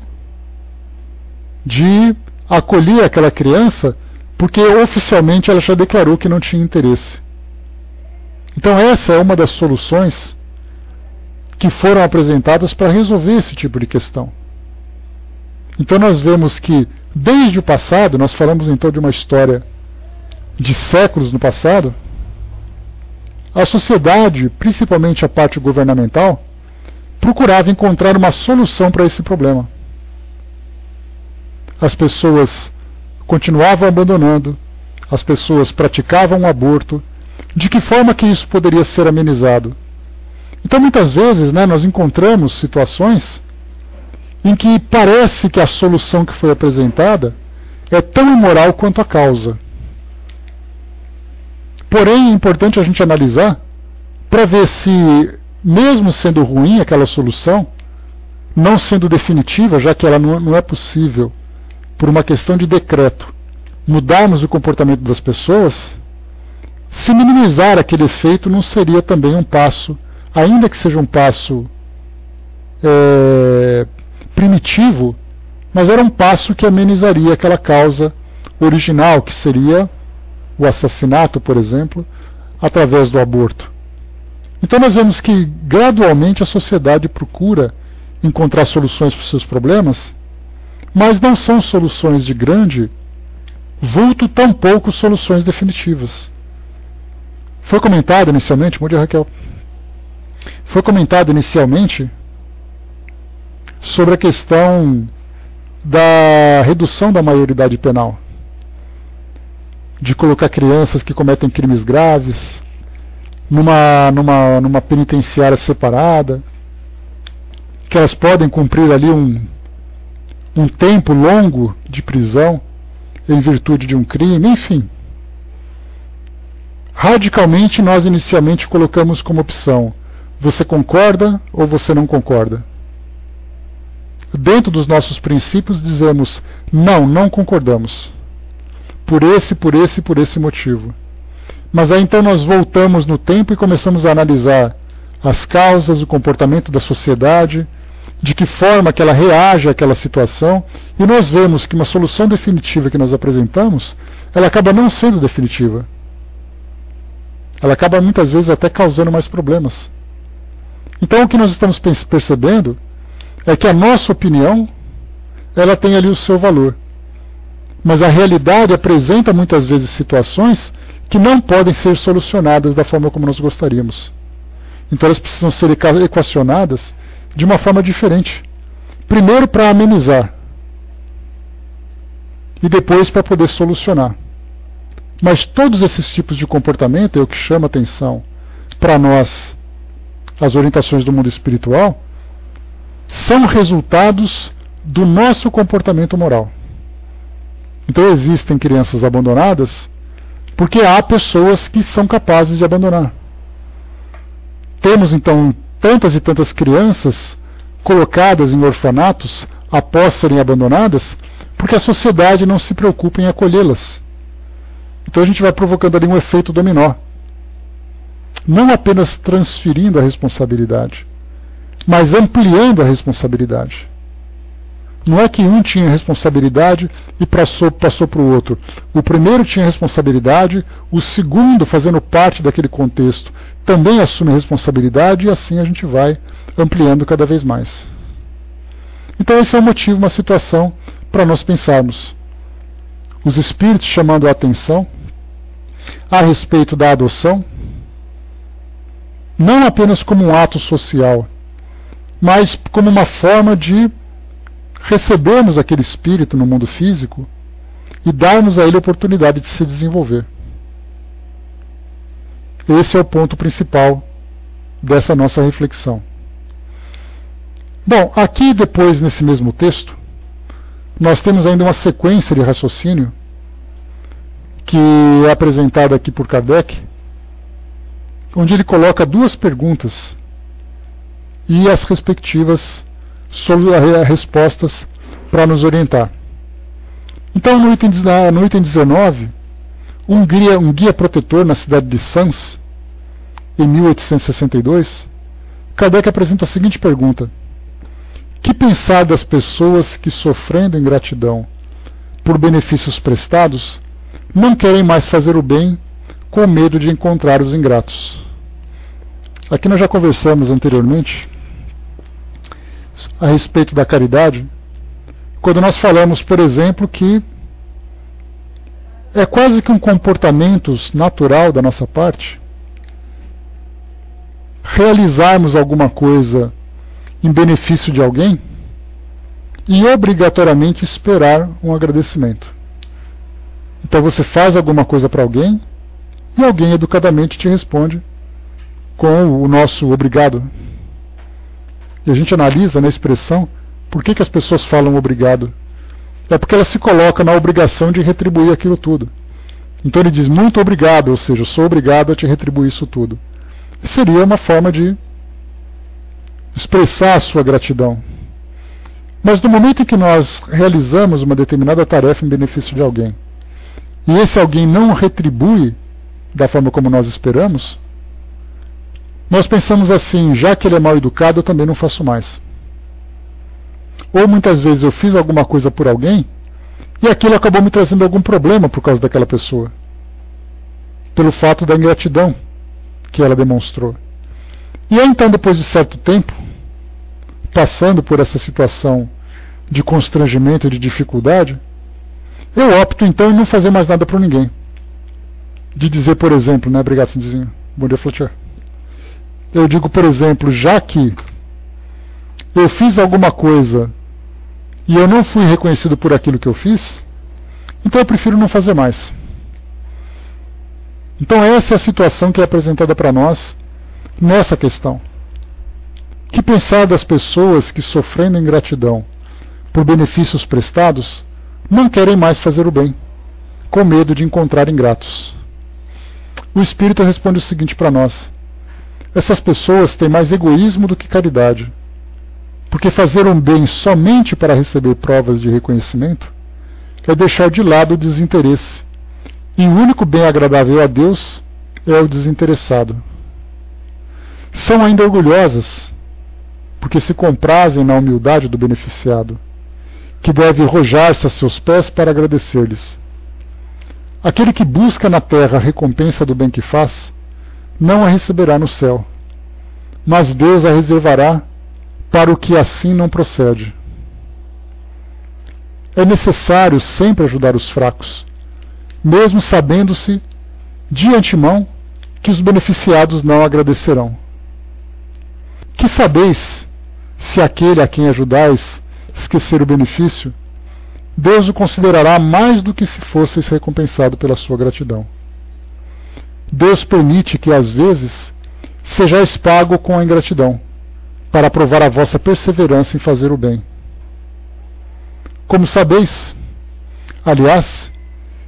de acolher aquela criança, porque oficialmente ela já declarou que não tinha interesse. Então essa é uma das soluções que foram apresentadas para resolver esse tipo de questão. Então nós vemos que, desde o passado, nós falamos então de uma história de séculos no passado, a sociedade, principalmente a parte governamental, procurava encontrar uma solução para esse problema. As pessoas continuavam abandonando, as pessoas praticavam o aborto. De que forma que isso poderia ser amenizado? Então, muitas vezes, nós encontramos situações em que parece que a solução que foi apresentada é tão imoral quanto a causa. Porém, é importante a gente analisar para ver se, mesmo sendo ruim aquela solução, não sendo definitiva, já que ela não é possível, por uma questão de decreto, mudarmos o comportamento das pessoas, se minimizar aquele efeito não seria também um passo, ainda que seja um passo primitivo, mas era um passo que amenizaria aquela causa original, que seria o assassinato, por exemplo, através do aborto. Então nós vemos que gradualmente a sociedade procura encontrar soluções para os seus problemas, mas não são soluções de grande vulto, tampouco soluções definitivas. Foi comentado inicialmente, bom dia, Raquel. Foi comentado inicialmente sobre a questão da redução da maioridade penal, de colocar crianças que cometem crimes graves numa penitenciária separada, que elas podem cumprir ali um tempo longo de prisão em virtude de um crime, enfim. Radicalmente, nós inicialmente colocamos como opção: você concorda ou você não concorda? Dentro dos nossos princípios dizemos: não concordamos. Por esse motivo. Mas aí então nós voltamos no tempo e começamos a analisar as causas, o comportamento da sociedade, de que forma que ela reage àquela situação, e nós vemos que uma solução definitiva que nós apresentamos, ela acaba não sendo definitiva. Ela acaba muitas vezes até causando mais problemas. Então o que nós estamos percebendo é que a nossa opinião, ela tem ali o seu valor. Mas a realidade apresenta muitas vezes situações que não podem ser solucionadas da forma como nós gostaríamos. Então elas precisam ser equacionadas de uma forma diferente. Primeiro para amenizar e depois para poder solucionar. Mas todos esses tipos de comportamento é o que chama atenção para nós, as orientações do mundo espiritual, são resultados do nosso comportamento moral. Então existem crianças abandonadas porque há pessoas que são capazes de abandonar. Temos então tantas e tantas crianças colocadas em orfanatos após serem abandonadas porque a sociedade não se preocupa em acolhê-las. Então a gente vai provocando ali um efeito dominó. Não apenas transferindo a responsabilidade, mas ampliando a responsabilidade. Não é que um tinha responsabilidade e passou para o outro. O primeiro tinha responsabilidade, o segundo, fazendo parte daquele contexto, também assume responsabilidade, e assim a gente vai ampliando cada vez mais. Então esse é um motivo, uma situação para nós pensarmos. Os espíritos chamando a atenção a respeito da adoção, não apenas como um ato social, mas como uma forma de recebermos aquele espírito no mundo físico e darmos a ele a oportunidade de se desenvolver. Esse é o ponto principal dessa nossa reflexão. Bom, aqui depois, nesse mesmo texto, nós temos ainda uma sequência de raciocínio que é apresentada aqui por Kardec, onde ele coloca duas perguntas e as respectivas respostas para nos orientar. Então, no item 19, um guia protetor na cidade de Sens, em 1862, Kardec apresenta a seguinte pergunta: que pensar das pessoas que, sofrendo ingratidão por benefícios prestados, não querem mais fazer o bem com medo de encontrar os ingratos? Aqui nós já conversamos anteriormente a respeito da caridade, quando nós falamos, por exemplo, que é quase que um comportamento natural da nossa parte realizarmos alguma coisa em benefício de alguém e obrigatoriamente esperar um agradecimento. Então você faz alguma coisa para alguém e alguém educadamente te responde com o nosso obrigado. E a gente analisa na expressão por que as pessoas falam obrigado. É porque ela se coloca na obrigação de retribuir aquilo tudo. Então ele diz muito obrigado, ou seja, eu sou obrigado a te retribuir isso tudo. Seria uma forma de expressar a sua gratidão. Mas no momento em que nós realizamos uma determinada tarefa em benefício de alguém, e esse alguém não retribui da forma como nós esperamos, nós pensamos assim: já que ele é mal educado, eu também não faço mais. Ou muitas vezes eu fiz alguma coisa por alguém e aquilo acabou me trazendo algum problema por causa daquela pessoa, pelo fato da ingratidão que ela demonstrou. E aí, então, depois de certo tempo, passando por essa situação de constrangimento e de dificuldade, eu opto então em não fazer mais nada para ninguém. De dizer, por exemplo, né? Obrigado, Cindizinho. Bom dia, Flotier. Eu digo, por exemplo, já que eu fiz alguma coisa e eu não fui reconhecido por aquilo que eu fiz, então eu prefiro não fazer mais. Então essa é a situação que é apresentada para nós nessa questão. Que pensar das pessoas que, sofrendo ingratidão por benefícios prestados, não querem mais fazer o bem, com medo de encontrar ingratos? O Espírito responde o seguinte para nós: essas pessoas têm mais egoísmo do que caridade, porque fazer um bem somente para receber provas de reconhecimento é deixar de lado o desinteresse, e o único bem agradável a Deus é o desinteressado. São ainda orgulhosas, porque se comprazem na humildade do beneficiado, que deve arrojar-se a seus pés para agradecer-lhes. Aquele que busca na terra a recompensa do bem que faz, não a receberá no céu, mas Deus a reservará para o que assim não procede. É necessário sempre ajudar os fracos, mesmo sabendo-se de antemão que os beneficiados não agradecerão. Que sabeis se aquele a quem ajudais esquecer o benefício, Deus o considerará mais do que se fosseis recompensado pela sua gratidão. Deus permite que, às vezes, sejais pago com a ingratidão, para provar a vossa perseverança em fazer o bem. Como sabeis, aliás,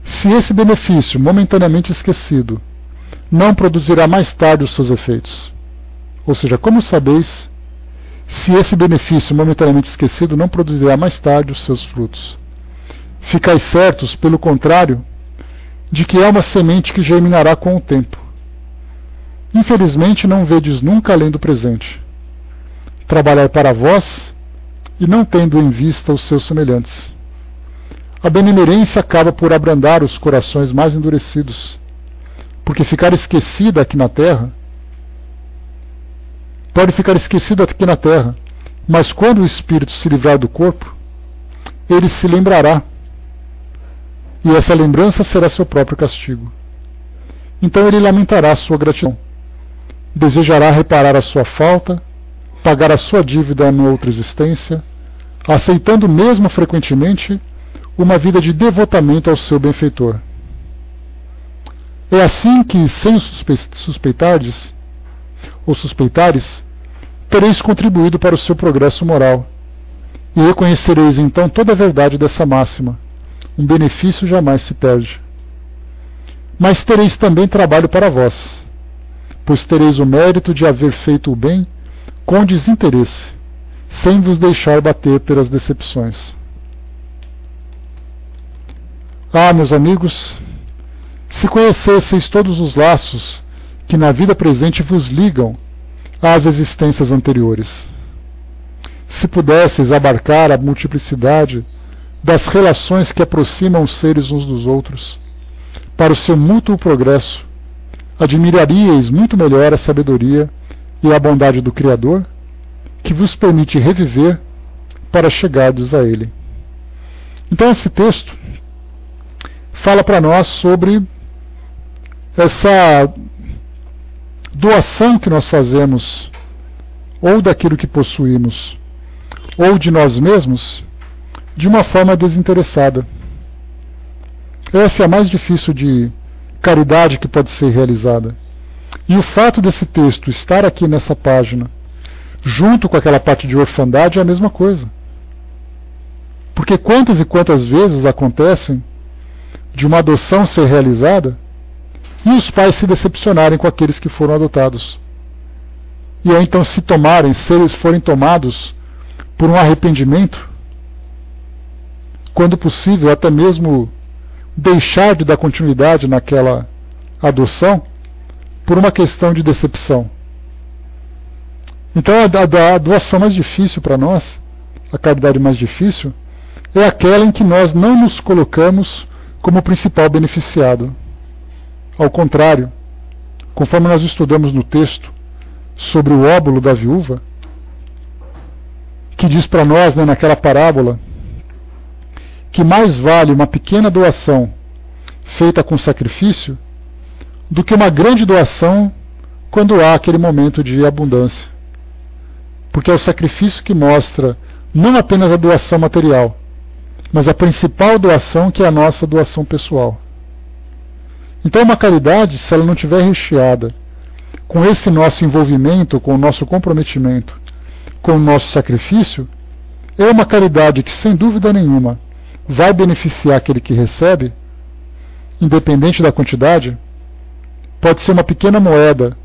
se esse benefício momentaneamente esquecido não produzirá mais tarde os seus efeitos? Ou seja, como sabeis se esse benefício momentaneamente esquecido não produzirá mais tarde os seus frutos? Ficais certos, pelo contrário, de que é uma semente que germinará com o tempo. Infelizmente não vedes nunca além do presente. Trabalhai para vós e não tendo em vista os seus semelhantes. A benemerência acaba por abrandar os corações mais endurecidos, porque ficar esquecida aqui na terra pode ficar esquecida aqui na terra, mas quando o espírito se livrar do corpo, ele se lembrará, e essa lembrança será seu próprio castigo. Então ele lamentará a sua gratidão, desejará reparar a sua falta, pagar a sua dívida numa outra existência, aceitando mesmo frequentemente uma vida de devotamento ao seu benfeitor. É assim que, sem suspeitares, tereis contribuído para o seu progresso moral, e reconhecereis então toda a verdade dessa máxima: um benefício jamais se perde. Mas tereis também trabalho para vós, pois tereis o mérito de haver feito o bem com desinteresse, sem vos deixar bater pelas decepções. Ah, meus amigos, se conhecesseis todos os laços que na vida presente vos ligam às existências anteriores, se pudesseis abarcar a multiplicidade das relações que aproximam os seres uns dos outros, para o seu mútuo progresso, admiraríeis muito melhor a sabedoria e a bondade do Criador, que vos permite reviver para chegardes a Ele. Então esse texto fala para nós sobre essa doação que nós fazemos, ou daquilo que possuímos, ou de nós mesmos, de uma forma desinteressada. Essa é a mais difícil de caridade que pode ser realizada. E o fato desse texto estar aqui nessa página, junto com aquela parte de orfandade, é a mesma coisa. Porque quantas e quantas vezes acontecem de uma adoção ser realizada e os pais se decepcionarem com aqueles que foram adotados. E aí então se eles forem tomados por um arrependimento, quando possível até mesmo deixar de dar continuidade naquela adoção por uma questão de decepção. Então a doação mais difícil para nós, a caridade mais difícil, é aquela em que nós não nos colocamos como principal beneficiado. Ao contrário, conforme nós estudamos no texto sobre o óbolo da viúva, que diz para nós, naquela parábola, que mais vale uma pequena doação feita com sacrifício do que uma grande doação quando há aquele momento de abundância. Porque é o sacrifício que mostra não apenas a doação material, mas a principal doação, que é a nossa doação pessoal. Então uma caridade, se ela não estiver recheada com esse nosso envolvimento, com o nosso comprometimento, com o nosso sacrifício, é uma caridade que, sem dúvida nenhuma, vai beneficiar aquele que recebe, independente da quantidade. Pode ser uma pequena moeda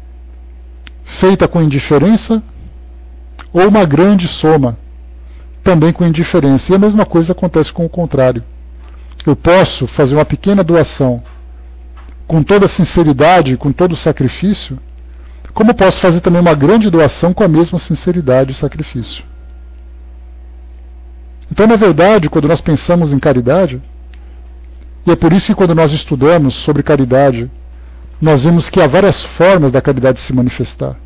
feita com indiferença ou uma grande soma também com indiferença. E a mesma coisa acontece com o contrário. Eu posso fazer uma pequena doação com toda a sinceridade, com todo o sacrifício, como posso fazer também uma grande doação com a mesma sinceridade e sacrifício. Então, na verdade, quando nós pensamos em caridade, e é por isso que quando nós estudamos sobre caridade, nós vemos que há várias formas da caridade se manifestar.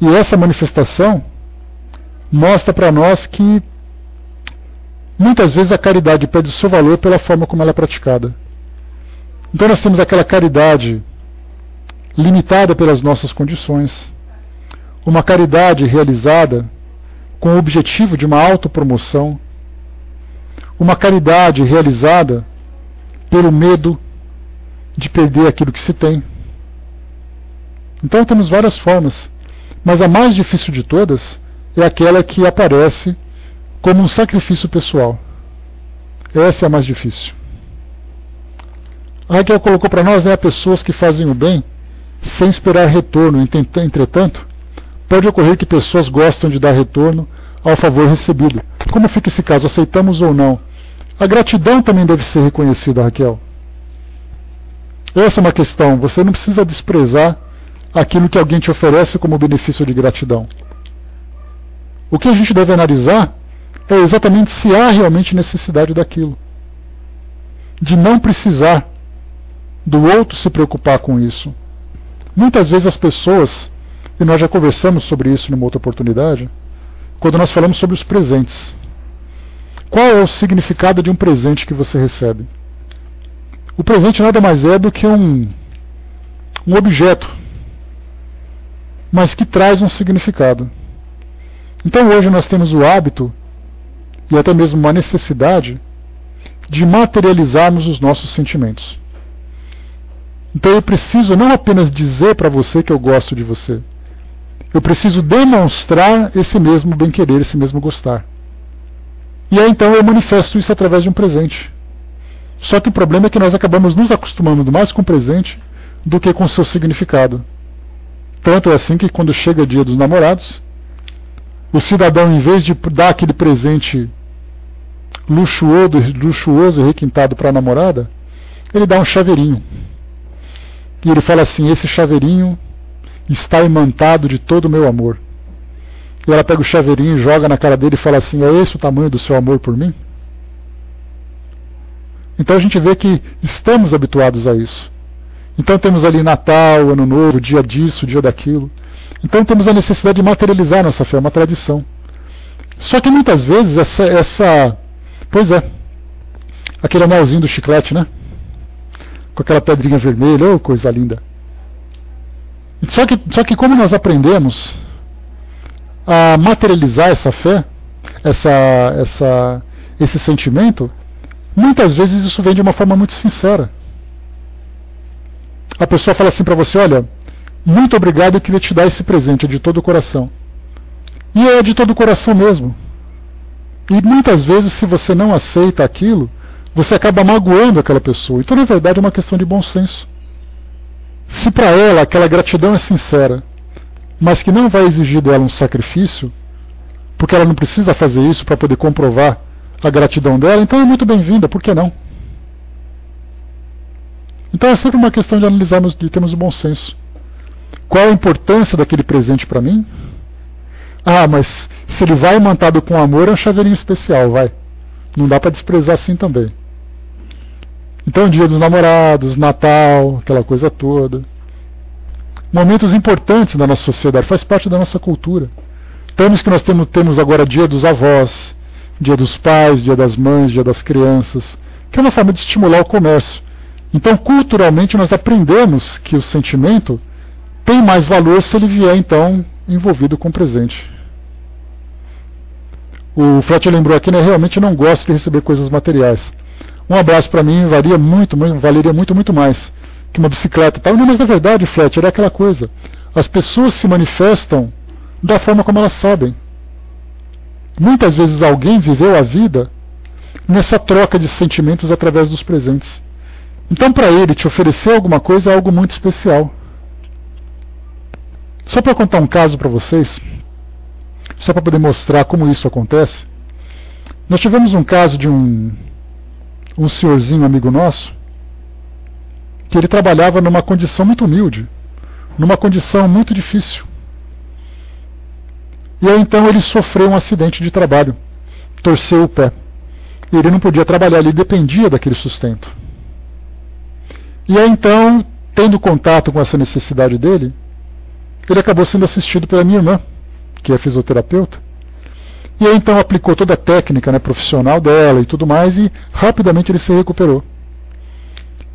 E essa manifestação mostra para nós que muitas vezes a caridade perde o seu valor pela forma como ela é praticada. Então nós temos aquela caridade limitada pelas nossas condições, uma caridade realizada com o objetivo de uma autopromoção, uma caridade realizada pelo medo de perder aquilo que se tem. Então temos várias formas, mas a mais difícil de todas é aquela que aparece como um sacrifício pessoal. Essa é a mais difícil. A Raquel colocou para nós, pessoas que fazem o bem sem esperar retorno. Entretanto, pode ocorrer que pessoas gostam de dar retorno ao favor recebido. Como fica esse caso? Aceitamos ou não? A gratidão também deve ser reconhecida, Raquel. Essa é uma questão. Você não precisa desprezar aquilo que alguém te oferece como benefício de gratidão. O que a gente deve analisar é exatamente se há realmente necessidade daquilo. De não precisar do outro se preocupar com isso. Muitas vezes as pessoas, e nós já conversamos sobre isso numa outra oportunidade, quando nós falamos sobre os presentes. Qual é o significado de um presente que você recebe? O presente nada mais é do que um objeto, mas que traz um significado. Então hoje nós temos o hábito, e até mesmo uma necessidade, de materializarmos os nossos sentimentos. Então eu preciso não apenas dizer para você que eu gosto de você, eu preciso demonstrar esse mesmo bem-querer, esse mesmo gostar. E aí então eu manifesto isso através de um presente. Só que o problema é que nós acabamos nos acostumando mais com o presente do que com o seu significado. Tanto é assim que quando chega o dia dos namorados, o cidadão, em vez de dar aquele presente luxuoso e requintado para a namorada, ele dá um chaveirinho. E ele fala assim: esse chaveirinho está imantado de todo o meu amor. E ela pega o chaveirinho e joga na cara dele e fala assim: é esse o tamanho do seu amor por mim? Então a gente vê que estamos habituados a isso. Então temos ali Natal, Ano Novo, dia disso, dia daquilo. Então temos a necessidade de materializar nossa fé, uma tradição. Só que muitas vezes pois é, aquele anelzinho do chiclete, né? Com aquela pedrinha vermelha, oh, coisa linda. Só que como nós aprendemos a materializar essa fé, esse sentimento, muitas vezes isso vem de uma forma muito sincera. A pessoa fala assim para você: olha, muito obrigado, eu queria te dar esse presente de todo o coração. E é de todo o coração mesmo. E muitas vezes, se você não aceita aquilo, você acaba magoando aquela pessoa. Então, na verdade, é uma questão de bom senso. Se para ela aquela gratidão é sincera, mas que não vai exigir dela um sacrifício, porque ela não precisa fazer isso para poder comprovar a gratidão dela, então é muito bem-vinda, por que não? Então é sempre uma questão de analisarmos, de termos o bom senso. Qual a importância daquele presente para mim? Ah, mas se ele vai imantado com amor, é um chaveirinho especial, vai. Não dá para desprezar assim também. Então, dia dos namorados, Natal, aquela coisa toda. Momentos importantes da nossa sociedade, faz parte da nossa cultura. Temos que nós temos agora dia dos avós, dia dos pais, dia das mães, dia das crianças, que é uma forma de estimular o comércio. Então, culturalmente, nós aprendemos que o sentimento tem mais valor se ele vier, então, envolvido com presente. O Fletcher lembrou aqui, né? Realmente não gosto de receber coisas materiais. Um abraço para mim valeria muito mais que uma bicicleta. Tal. Não, mas na verdade, Fletcher, é aquela coisa. As pessoas se manifestam da forma como elas sabem. Muitas vezes alguém viveu a vida nessa troca de sentimentos através dos presentes. Então, para ele, te oferecer alguma coisa é algo muito especial. Só para contar um caso para vocês, só para poder mostrar como isso acontece, nós tivemos um caso de um senhorzinho amigo nosso, que ele trabalhava numa condição muito humilde, numa condição muito difícil. E aí então ele sofreu um acidente de trabalho, torceu o pé. E ele não podia trabalhar, ele dependia daquele sustento. E aí então, tendo contato com essa necessidade dele, ele acabou sendo assistido pela minha irmã, que é fisioterapeuta. E aí então aplicou toda a técnica, né, profissional dela e tudo mais, e rapidamente ele se recuperou.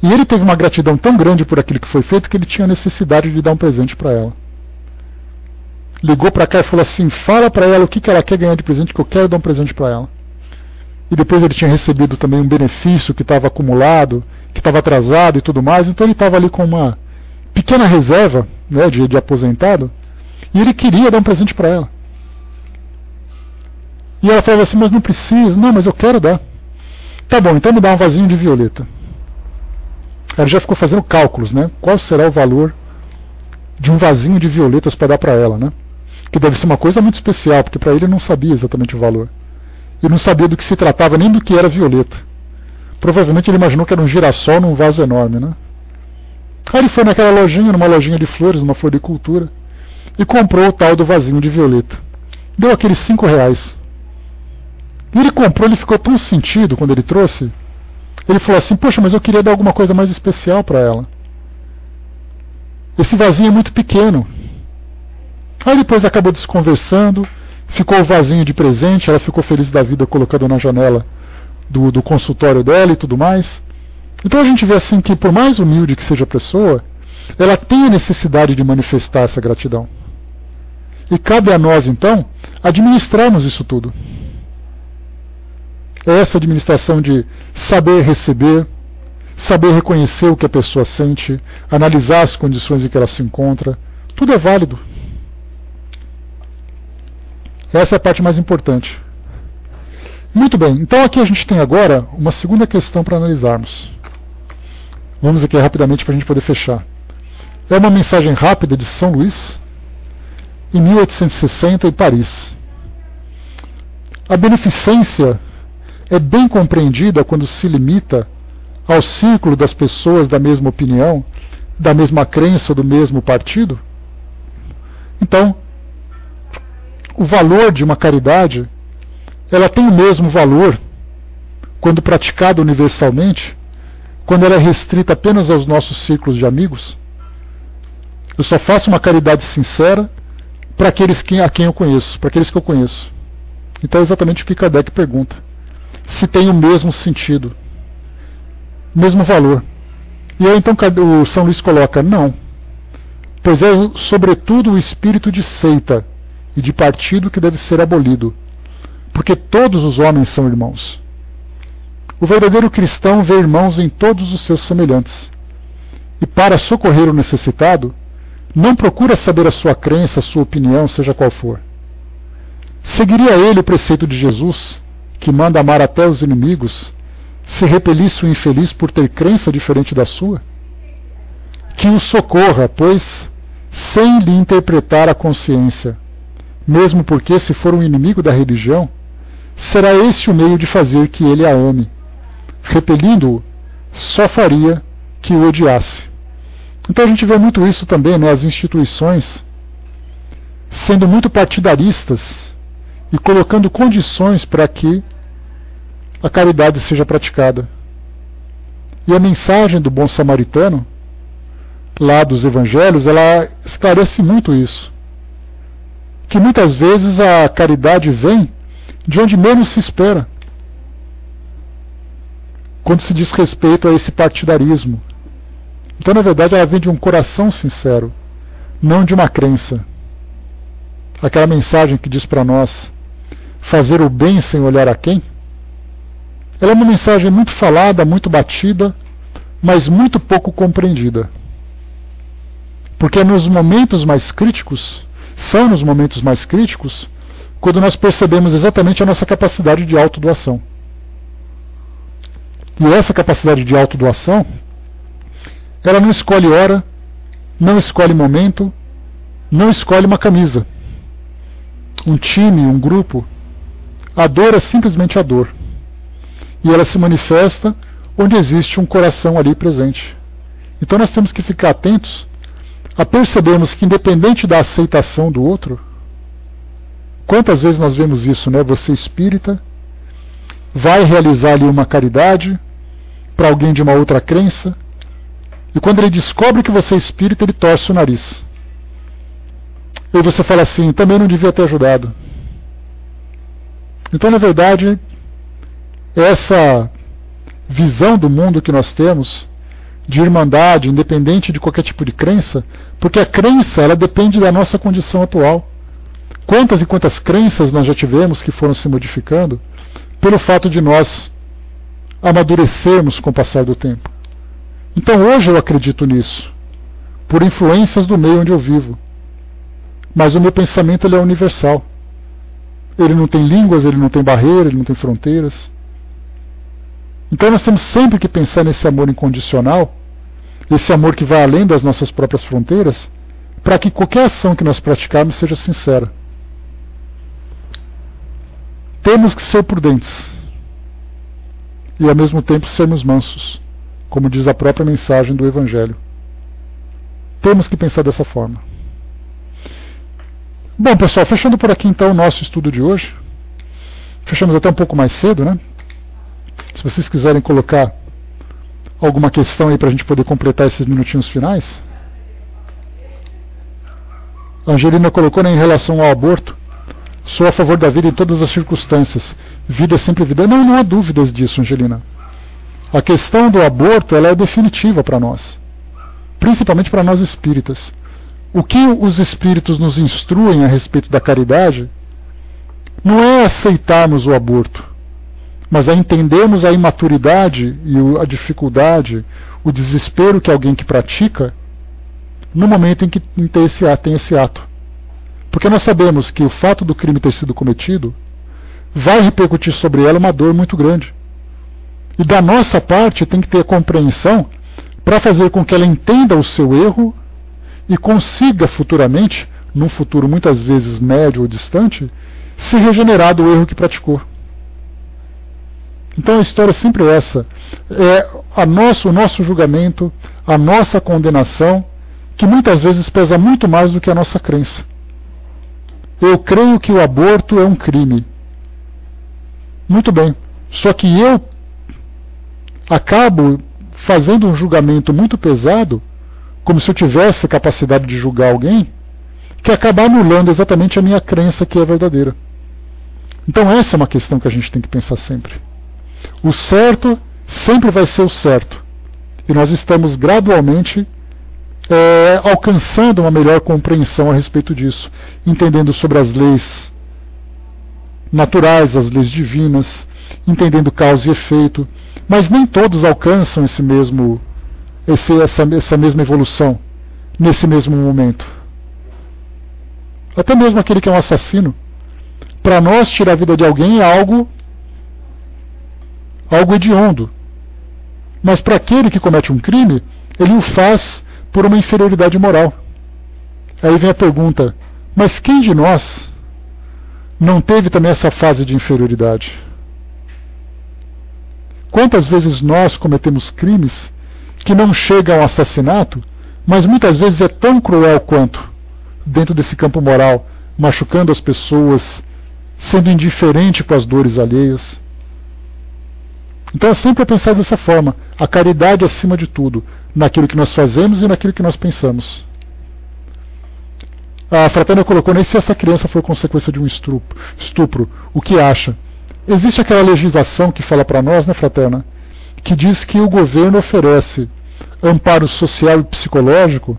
E ele teve uma gratidão tão grande por aquilo que foi feito que ele tinha necessidade de dar um presente para ela. Ligou para cá e falou assim: fala para ela o que ela quer ganhar de presente, que eu quero dar um presente para ela. E depois ele tinha recebido também um benefício que estava acumulado, que estava atrasado e tudo mais, então ele estava ali com uma pequena reserva, né, de aposentado, e ele queria dar um presente para ela. E ela falava assim: mas não precisa. Não, mas eu quero dar. Tá bom, então me dá um vasinho de violeta. Ela já ficou fazendo cálculos, né? Qual será o valor de um vasinho de violetas para dar para ela, né? Que deve ser uma coisa muito especial, porque para ele não sabia exatamente o valor. Ele não sabia do que se tratava, nem do que era violeta. Provavelmente ele imaginou que era um girassol num vaso enorme, né? Aí ele foi naquela lojinha, numa lojinha de flores, numa floricultura, e comprou o tal do vasinho de violeta. Deu aqueles R$5. E ele comprou, ele ficou tão sentido quando ele trouxe. Ele falou assim: poxa, mas eu queria dar alguma coisa mais especial para ela. Esse vasinho é muito pequeno. Aí depois acabou desconversando, ficou o vasinho de presente, ela ficou feliz da vida colocando na janela do consultório dela e tudo mais. Então a gente vê assim que, por mais humilde que seja a pessoa, ela tem a necessidade de manifestar essa gratidão. E cabe a nós, então, administrarmos isso tudo. Essa administração de saber receber, saber reconhecer o que a pessoa sente, analisar as condições em que ela se encontra, tudo é válido. Essa é a parte mais importante. Muito bem, então aqui a gente tem agora uma segunda questão para analisarmos. Vamos aqui rapidamente para a gente poder fechar. É uma mensagem rápida de São Luís, em 1860, em Paris. A beneficência é bem compreendida quando se limita ao círculo das pessoas da mesma opinião, da mesma crença ou do mesmo partido. Então, o valor de uma caridade, ela tem o mesmo valor quando praticada universalmente, quando ela é restrita apenas aos nossos círculos de amigos. Eu só faço uma caridade sincera para aqueles a quem eu conheço, para aqueles que eu conheço. Então é exatamente o que Kardec pergunta. Se tem o mesmo sentido, mesmo valor. E aí então o São Luís coloca: não, pois é sobretudo o espírito de seita e de partido que deve ser abolido, porque todos os homens são irmãos. O verdadeiro cristão vê irmãos em todos os seus semelhantes, e para socorrer o necessitado, não procura saber a sua crença, a sua opinião, seja qual for. Seguiria ele o preceito de Jesus, que manda amar até os inimigos, se repelisse o infeliz por ter crença diferente da sua? Que o socorra, pois, sem lhe interpretar a consciência, mesmo porque, se for um inimigo da religião, será esse o meio de fazer que ele a ame. Repelindo-o, só faria que o odiasse. Então a gente vê muito isso também, né, as instituições sendo muito partidaristas e colocando condições para que a caridade seja praticada. E a mensagem do bom samaritano, lá dos evangelhos, ela esclarece muito isso. Que muitas vezes a caridade vem de onde menos se espera, quando se diz respeito a esse partidarismo. Então, na verdade, ela vem de um coração sincero, não de uma crença. Aquela mensagem que diz para nós: fazer o bem sem olhar a quem? Ela é uma mensagem muito falada, muito batida, mas muito pouco compreendida. Porque é nos momentos mais críticos, são nos momentos mais críticos, quando nós percebemos exatamente a nossa capacidade de autodoação. E essa capacidade de autodoação, ela não escolhe hora, não escolhe momento, não escolhe uma camisa, um time, um grupo. A dor é simplesmente a dor. E ela se manifesta onde existe um coração ali presente. Então nós temos que ficar atentos a percebermos que, independente da aceitação do outro, quantas vezes nós vemos isso, né? Você espírita vai realizar ali uma caridade para alguém de uma outra crença, e quando ele descobre que você é espírita, ele torce o nariz. E você fala assim, também não devia ter ajudado. Então, na verdade, essa visão do mundo que nós temos, de irmandade, independente de qualquer tipo de crença, porque a crença, ela depende da nossa condição atual. Quantas e quantas crenças nós já tivemos que foram se modificando pelo fato de nós amadurecermos com o passar do tempo. Então hoje eu acredito nisso, por influências do meio onde eu vivo. Mas o meu pensamento ele é universal. Ele não tem línguas, ele não tem barreira, ele não tem fronteiras. Então nós temos sempre que pensar nesse amor incondicional, esse amor que vai além das nossas próprias fronteiras, para que qualquer ação que nós praticarmos seja sincera. Temos que ser prudentes e ao mesmo tempo sermos mansos, como diz a própria mensagem do Evangelho. Temos que pensar dessa forma. Bom, pessoal, fechando por aqui então o nosso estudo de hoje. Fechamos até um pouco mais cedo, né? Se vocês quiserem colocar alguma questão aí para a gente poder completar esses minutinhos finais. A Angelina colocou, né, em relação ao aborto. Sou a favor da vida em todas as circunstâncias. Vida é sempre vida. Não há dúvidas disso, Angelina. A questão do aborto ela é definitiva para nós. Principalmente para nós espíritas. O que os espíritos nos instruem a respeito da caridade não é aceitarmos o aborto, mas é entendermos a imaturidade e a dificuldade, o desespero que alguém que pratica no momento em que tem esse ato. Porque nós sabemos que o fato do crime ter sido cometido vai repercutir sobre ela uma dor muito grande. E da nossa parte tem que ter a compreensão para fazer com que ela entenda o seu erro e consiga futuramente, num futuro muitas vezes médio ou distante, se regenerar do erro que praticou. Então a história é sempre essa. É o nosso julgamento, a nossa condenação, que muitas vezes pesa muito mais do que a nossa crença. Eu creio que o aborto é um crime. Muito bem. Só que eu acabo fazendo um julgamento muito pesado, como se eu tivesse a capacidade de julgar alguém, que acaba anulando exatamente a minha crença que é verdadeira. Então essa é uma questão que a gente tem que pensar sempre. O certo sempre vai ser o certo. E nós estamos gradualmente alcançando uma melhor compreensão a respeito disso, entendendo sobre as leis naturais, as leis divinas, entendendo causa e efeito, mas nem todos alcançam essa mesma evolução nesse mesmo momento. Até mesmo aquele que é um assassino, para nós tirar a vida de alguém é algo hediondo, mas para aquele que comete um crime, ele o faz por uma inferioridade moral. Aí vem a pergunta, mas quem de nós não teve também essa fase de inferioridade? Quantas vezes nós cometemos crimes que não chegam ao assassinato, mas muitas vezes é tão cruel quanto, dentro desse campo moral, machucando as pessoas, sendo indiferente com as dores alheias? Então é sempre pensar dessa forma, a caridade acima de tudo, naquilo que nós fazemos e naquilo que nós pensamos. A Fraterna colocou, nem se essa criança for consequência de um estupro, o que acha? Existe aquela legislação que fala para nós, né, Fraterna, que diz que o governo oferece amparo social e psicológico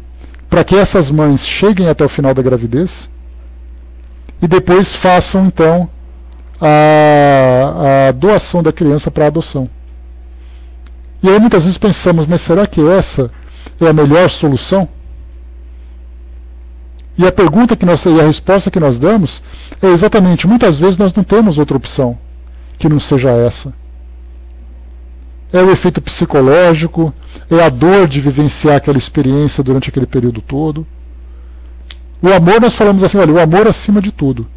para que essas mães cheguem até o final da gravidez e depois façam, então, a doação da criança para adoção. E aí muitas vezes pensamos, mas será que essa é a melhor solução? E a pergunta e a resposta que nós damos é exatamente, muitas vezes nós não temos outra opção que não seja essa. É o efeito psicológico, é a dor de vivenciar aquela experiência durante aquele período todo. O amor, nós falamos assim, olha, o amor acima de tudo.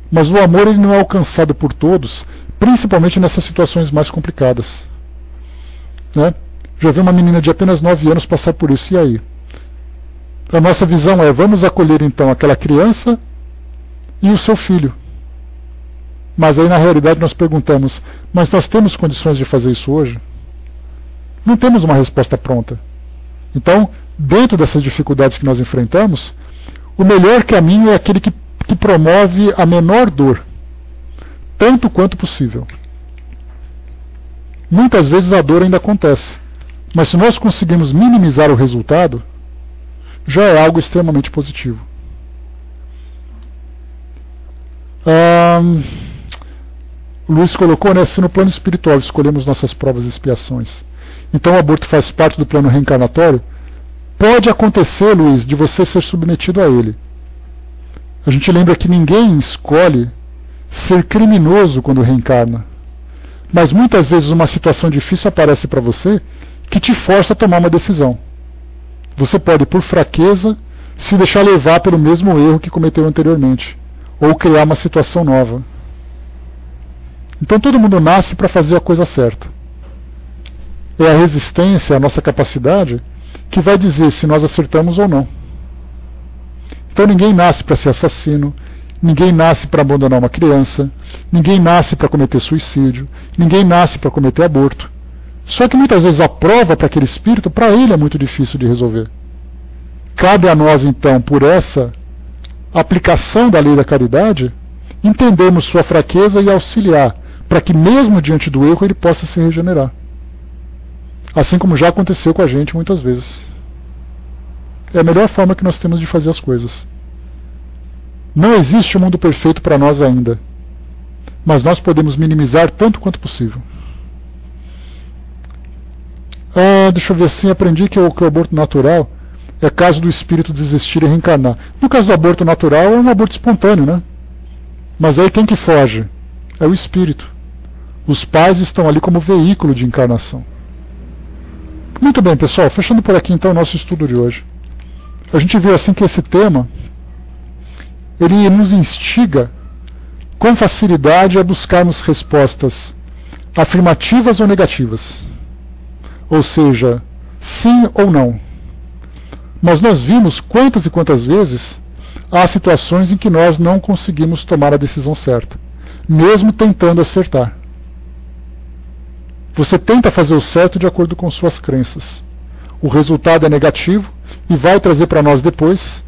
Mas o amor ele não é alcançado por todos, principalmente nessas situações mais complicadas. Né? Já vi uma menina de apenas 9 anos passar por isso, e aí? A nossa visão é: vamos acolher então aquela criança e o seu filho. Mas aí na realidade nós perguntamos: mas nós temos condições de fazer isso hoje? Não temos uma resposta pronta. Então, dentro dessas dificuldades que nós enfrentamos, o melhor caminho é aquele que promove a menor dor, tanto quanto possível. Muitas vezes a dor ainda acontece, mas se nós conseguirmos minimizar o resultado, já é algo extremamente positivo. O Luiz colocou, né, se no plano espiritual escolhemos nossas provas e expiações, então o aborto faz parte do plano reencarnatório, pode acontecer, Luiz, de você ser submetido a ele. A gente lembra que ninguém escolhe ser criminoso quando reencarna, mas muitas vezes uma situação difícil aparece para você que te força a tomar uma decisão. Você pode, por fraqueza, se deixar levar pelo mesmo erro que cometeu anteriormente, ou criar uma situação nova. Então todo mundo nasce para fazer a coisa certa. É a resistência, a nossa capacidade, que vai dizer se nós acertamos ou não. Então ninguém nasce para ser assassino, ninguém nasce para abandonar uma criança, ninguém nasce para cometer suicídio, ninguém nasce para cometer aborto. Só que muitas vezes a prova para aquele espírito, para ele é muito difícil de resolver. Cabe a nós então, por essa aplicação da lei da caridade, entendermos sua fraqueza e auxiliar, para que mesmo diante do erro ele possa se regenerar. Assim como já aconteceu com a gente muitas vezes. É a melhor forma que nós temos de fazer as coisas. Não existe um mundo perfeito para nós ainda, mas nós podemos minimizar tanto quanto possível. Deixa eu ver assim, aprendi que o aborto natural é caso do espírito desistir e reencarnar. No caso do aborto natural é um aborto espontâneo, né? Mas aí quem que foge? É o espírito. Os pais estão ali como veículo de encarnação. Muito bem, pessoal, fechando por aqui então o nosso estudo de hoje. A gente viu assim que esse tema ele nos instiga com facilidade a buscarmos respostas afirmativas ou negativas. Ou seja, sim ou não. Mas nós vimos quantas e quantas vezes há situações em que nós não conseguimos tomar a decisão certa, mesmo tentando acertar. Você tenta fazer o certo de acordo com suas crenças. O resultado é negativo e vai trazer para nós depois